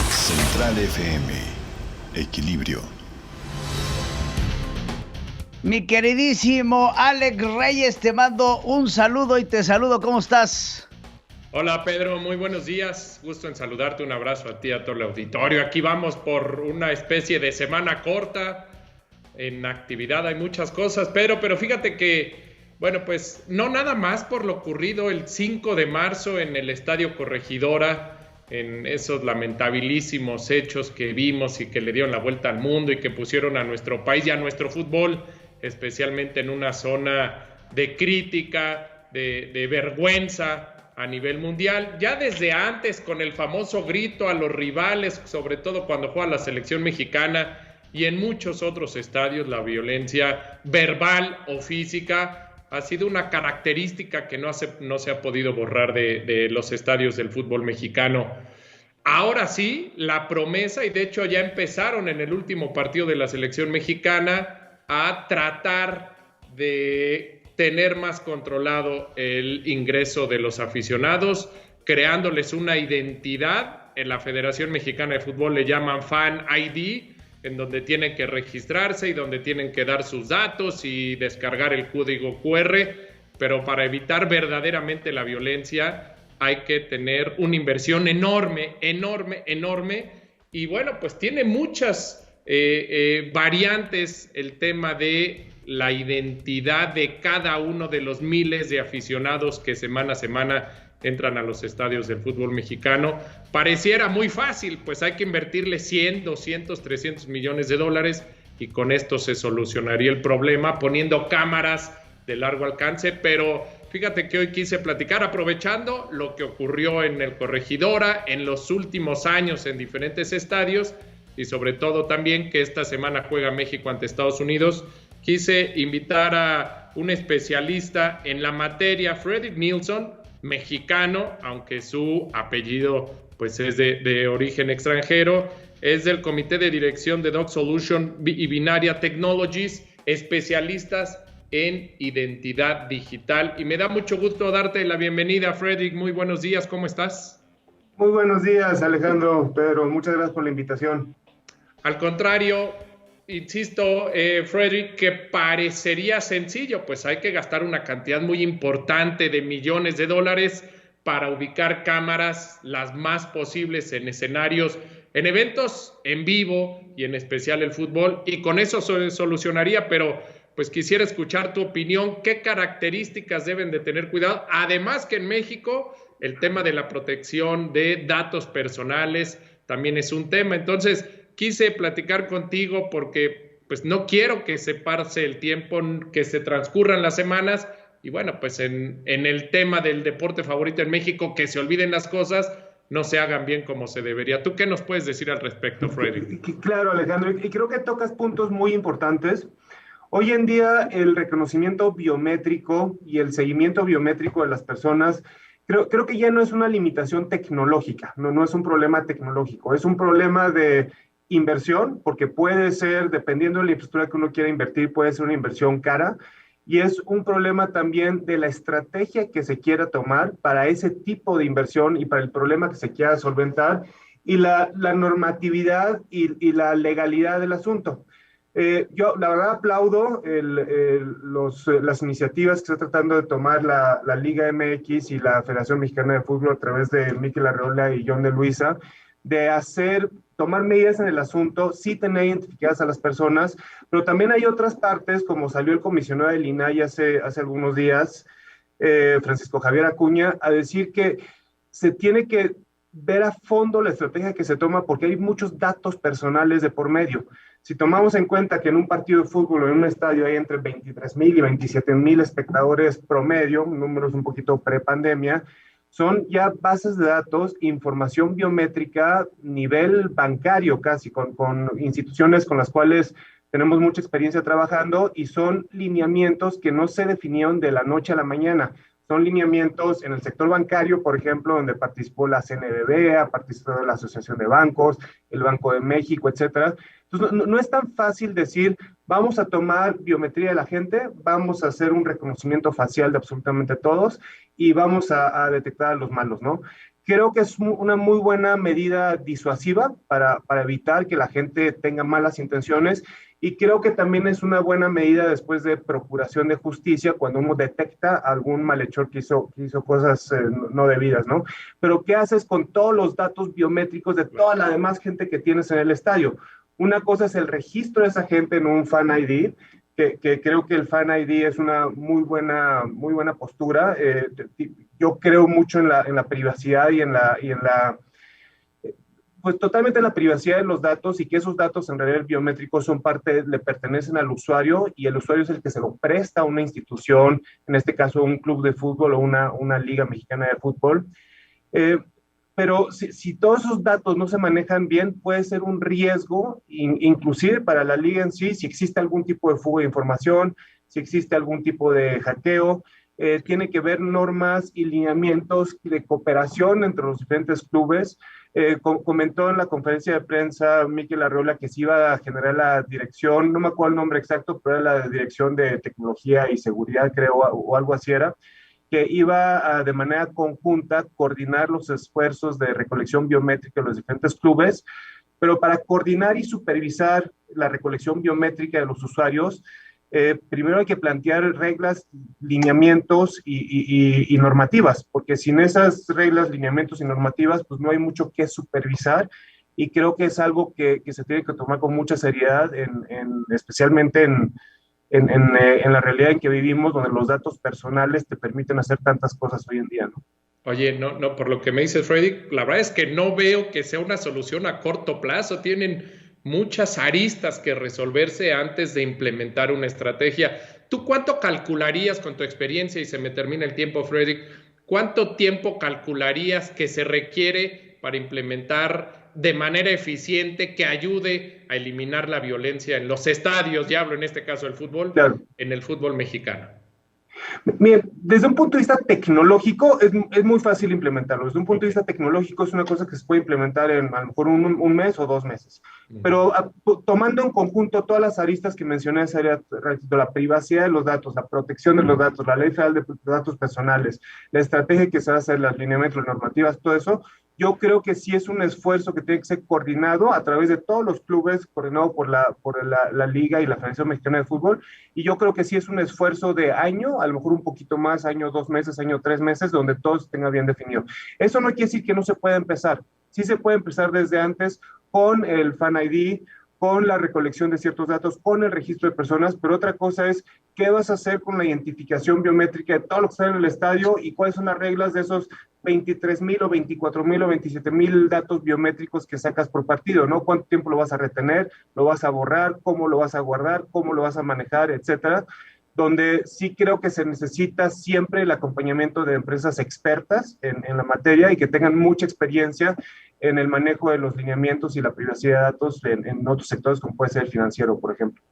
Central FM, equilibrio. Mi queridísimo Alex Reyes, te mando un saludo y te saludo. ¿Cómo estás? Hola Pedro, muy buenos días. Gusto en saludarte, un abrazo a ti, a todo el auditorio. Aquí vamos por una especie de semana corta. En actividad hay muchas cosas, pero fíjate que, bueno, pues no nada más por lo ocurrido el 5 de marzo en el Estadio Corregidora, en esos lamentabilísimos hechos que vimos y que le dieron la vuelta al mundo y que pusieron a nuestro país y a nuestro fútbol, especialmente en una zona de crítica, de vergüenza a nivel mundial. Ya desde antes, con el famoso grito a los rivales, sobre todo cuando juega la selección mexicana, y en muchos otros estadios la violencia verbal o física ha sido una característica que no se ha podido borrar de los estadios del fútbol mexicano. Ahora sí, la promesa, y de hecho ya empezaron en el último partido de la selección mexicana a tratar de tener más controlado el ingreso de los aficionados, creándoles una identidad. En la Federación Mexicana de Fútbol le llaman Fan ID, en donde tienen que registrarse y donde tienen que dar sus datos y descargar el código QR, pero para evitar verdaderamente la violencia hay que tener una inversión enorme, y bueno, pues tiene muchas variantes el tema de la identidad de cada uno de los miles de aficionados que semana a semana entran a los estadios del fútbol mexicano. Pareciera muy fácil, pues hay que invertirle 100, 200, 300 millones de dólares y con esto se solucionaría el problema poniendo cámaras de largo alcance, pero fíjate que hoy quise platicar aprovechando lo que ocurrió en el Corregidora en los últimos años en diferentes estadios y sobre todo también que esta semana juega México ante Estados Unidos. Quise invitar a un especialista en la materia, Fredrik Nilsson, mexicano, aunque su apellido pues es de origen extranjero, es del comité de dirección de Doc Solution y Binaria Technologies, especialistas en identidad digital. Y me da mucho gusto darte la bienvenida, Fredrik. Muy buenos días, ¿cómo estás? Muy buenos días, Alejandro, Pedro, muchas gracias por la invitación. Al contrario, insisto, Fredrik, que parecería sencillo, pues hay que gastar una cantidad muy importante de millones de dólares para ubicar cámaras, las más posibles en escenarios, en eventos en vivo y en especial el fútbol, y con eso se solucionaría, pero pues quisiera escuchar tu opinión, qué características deben de tener cuidado, además que en México el tema de la protección de datos personales también es un tema. Entonces quise platicar contigo porque pues no quiero que se pase el tiempo, que se transcurran las semanas y bueno, pues en el tema del deporte favorito en México, que se olviden las cosas, no se hagan bien como se debería. ¿Tú qué nos puedes decir al respecto, Fredrik? Claro, Alejandro, y creo que tocas puntos muy importantes. Hoy en día el reconocimiento biométrico y el seguimiento biométrico de las personas creo que ya no es una limitación tecnológica, no es un problema tecnológico, es un problema de inversión, porque puede ser, dependiendo de la infraestructura que uno quiera invertir, puede ser una inversión cara, y es un problema también de la estrategia que se quiera tomar para ese tipo de inversión y para el problema que se quiera solventar, y la normatividad y la legalidad del asunto. Yo la verdad aplaudo las iniciativas que está tratando de tomar la Liga MX y la Federación Mexicana de Fútbol a través de Mikel Arreola y John de Luisa, de tomar medidas en el asunto, sí tener identificadas a las personas, pero también hay otras partes, como salió el comisionado del INAI hace algunos días, Francisco Javier Acuña, a decir que se tiene que ver a fondo la estrategia que se toma porque hay muchos datos personales de por medio. Si tomamos en cuenta que en un partido de fútbol o en un estadio hay entre 23,000 y 27,000 espectadores promedio, números un poquito pre-pandemia, son ya bases de datos, información biométrica, nivel bancario casi, con instituciones con las cuales tenemos mucha experiencia trabajando, y son lineamientos que no se definieron de la noche a la mañana. Son lineamientos en el sector bancario, por ejemplo, donde participó la CNBB, participó la Asociación de Bancos, el Banco de México, etcétera. Entonces, no es tan fácil decir, vamos a tomar biometría de la gente, vamos a hacer un reconocimiento facial de absolutamente todos y vamos a detectar a los malos, ¿no? Creo que es una muy buena medida disuasiva para evitar que la gente tenga malas intenciones, y creo que también es una buena medida después de procuración de justicia cuando uno detecta a algún malhechor que hizo cosas no debidas, ¿no? Pero ¿qué haces con todos los datos biométricos de toda la demás gente que tienes en el estadio? Una cosa es el registro de esa gente en un Fan ID, que creo que el Fan ID es una muy buena postura. Yo creo mucho en la privacidad y en la pues totalmente en la privacidad de los datos, y que esos datos en realidad biométricos le pertenecen al usuario, y el usuario es el que se lo presta a una institución, en este caso un club de fútbol o una liga mexicana de fútbol. Pero si todos esos datos no se manejan bien, puede ser un riesgo, inclusive para la liga en sí, si existe algún tipo de fuga de información, si existe algún tipo de hackeo. Tiene que ver normas y lineamientos de cooperación entre los diferentes clubes. Comentó en la conferencia de prensa Mikel Arreola que se iba a generar la dirección, no me acuerdo el nombre exacto, pero era la dirección de tecnología y seguridad, creo, o algo así era, que iba de manera conjunta coordinar los esfuerzos de recolección biométrica de los diferentes clubes, pero para coordinar y supervisar la recolección biométrica de los usuarios, primero hay que plantear reglas, lineamientos y normativas, porque sin esas reglas, lineamientos y normativas, pues no hay mucho que supervisar, y creo que es algo que se tiene que tomar con mucha seriedad, especialmente en la realidad en que vivimos, donde los datos personales te permiten hacer tantas cosas hoy en día, ¿no? Oye, no, por lo que me dice Fredrik, la verdad es que no veo que sea una solución a corto plazo. Tienen muchas aristas que resolverse antes de implementar una estrategia. ¿Tú cuánto calcularías con tu experiencia, y se me termina el tiempo, Fredrik, cuánto tiempo calcularías que se requiere para implementar de manera eficiente que ayude a eliminar la violencia en los estadios, ya hablo en este caso del fútbol, claro, en el fútbol mexicano? Bien, desde un punto de vista tecnológico es muy fácil implementarlo. Desde un punto de vista tecnológico es una cosa que se puede implementar en a lo mejor un mes o 2 meses. Pero tomando en conjunto todas las aristas que mencioné hace ratito, la privacidad de los datos, la protección de los datos, la ley federal de datos personales, la estrategia que se va a hacer, las lineamientos, las normativas, todo eso, yo creo que sí es un esfuerzo que tiene que ser coordinado a través de todos los clubes, coordinado por la Liga y la Federación Mexicana de Fútbol, y yo creo que sí es un esfuerzo de año, a lo mejor un poquito más, año 2 meses, año 3 meses, donde todo se tenga bien definido. Eso no quiere decir que no se pueda empezar, sí se puede empezar desde antes con el Fan ID, con la recolección de ciertos datos, con el registro de personas, pero otra cosa es qué vas a hacer con la identificación biométrica de todo lo que está en el estadio y cuáles son las reglas de esos 23,000 o 24,000 o 27,000 datos biométricos que sacas por partido, ¿no? ¿Cuánto tiempo lo vas a retener? ¿Lo vas a borrar? ¿Cómo lo vas a guardar? ¿Cómo lo vas a manejar? Etcétera. Donde sí creo que se necesita siempre el acompañamiento de empresas expertas en la materia y que tengan mucha experiencia en el manejo de los lineamientos y la privacidad de datos en otros sectores como puede ser el financiero, por ejemplo.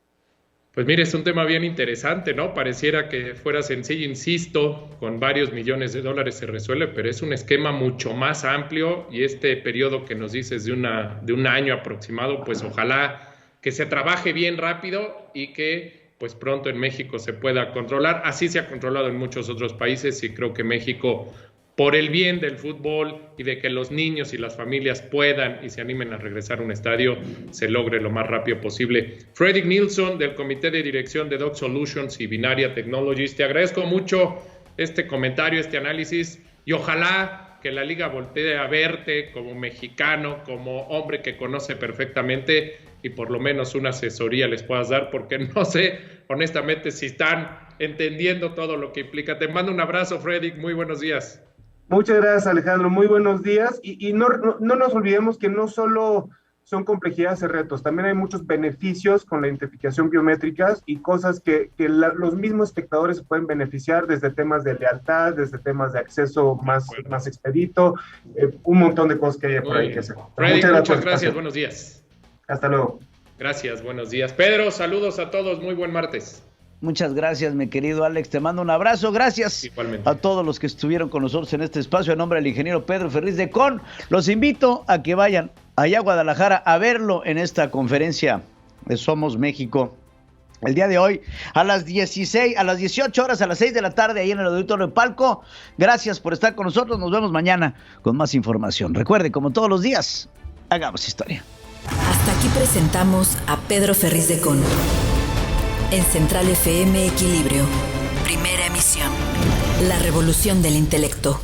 Pues mire, es un tema bien interesante, ¿no? Pareciera que fuera sencillo, insisto, con varios millones de dólares se resuelve, pero es un esquema mucho más amplio y este periodo que nos dices de un año aproximado, pues ojalá que se trabaje bien rápido y que pues pronto en México se pueda controlar. Así se ha controlado en muchos otros países y creo que México, por el bien del fútbol y de que los niños y las familias puedan y se animen a regresar a un estadio, se logre lo más rápido posible. Fredrik Nilsson, del Comité de Dirección de Doc Solutions y Binaria Technologies, te agradezco mucho este comentario, este análisis, y ojalá que la liga voltee a verte como mexicano, como hombre que conoce perfectamente, y por lo menos una asesoría les puedas dar, porque no sé, honestamente, si están entendiendo todo lo que implica. Te mando un abrazo, Fredrik, muy buenos días. Muchas gracias, Alejandro, muy buenos días, y no nos olvidemos que no solo son complejidades y retos, también hay muchos beneficios con la identificación biométrica y cosas que los mismos espectadores se pueden beneficiar, desde temas de lealtad, desde temas de acceso más expedito, un montón de cosas que hay por ahí que hacer. Fredrik, muchas gracias, buenos días. Hasta luego. Gracias, buenos días. Pedro, saludos a todos, muy buen martes. Muchas gracias, mi querido Alex, te mando un abrazo, gracias igualmente a todos los que estuvieron con nosotros en este espacio. En nombre del ingeniero Pedro Ferriz de Con, los invito a que vayan allá a Guadalajara a verlo en esta conferencia de Somos México. El día de hoy, a las 18 horas, a las 6 de la tarde, ahí en el Auditorio Palco. Gracias por estar con nosotros, nos vemos mañana con más información. Recuerde, como todos los días, hagamos historia. Hasta aquí presentamos a Pedro Ferriz de Con. En Central FM Equilibrio. Primera emisión. La revolución del intelecto.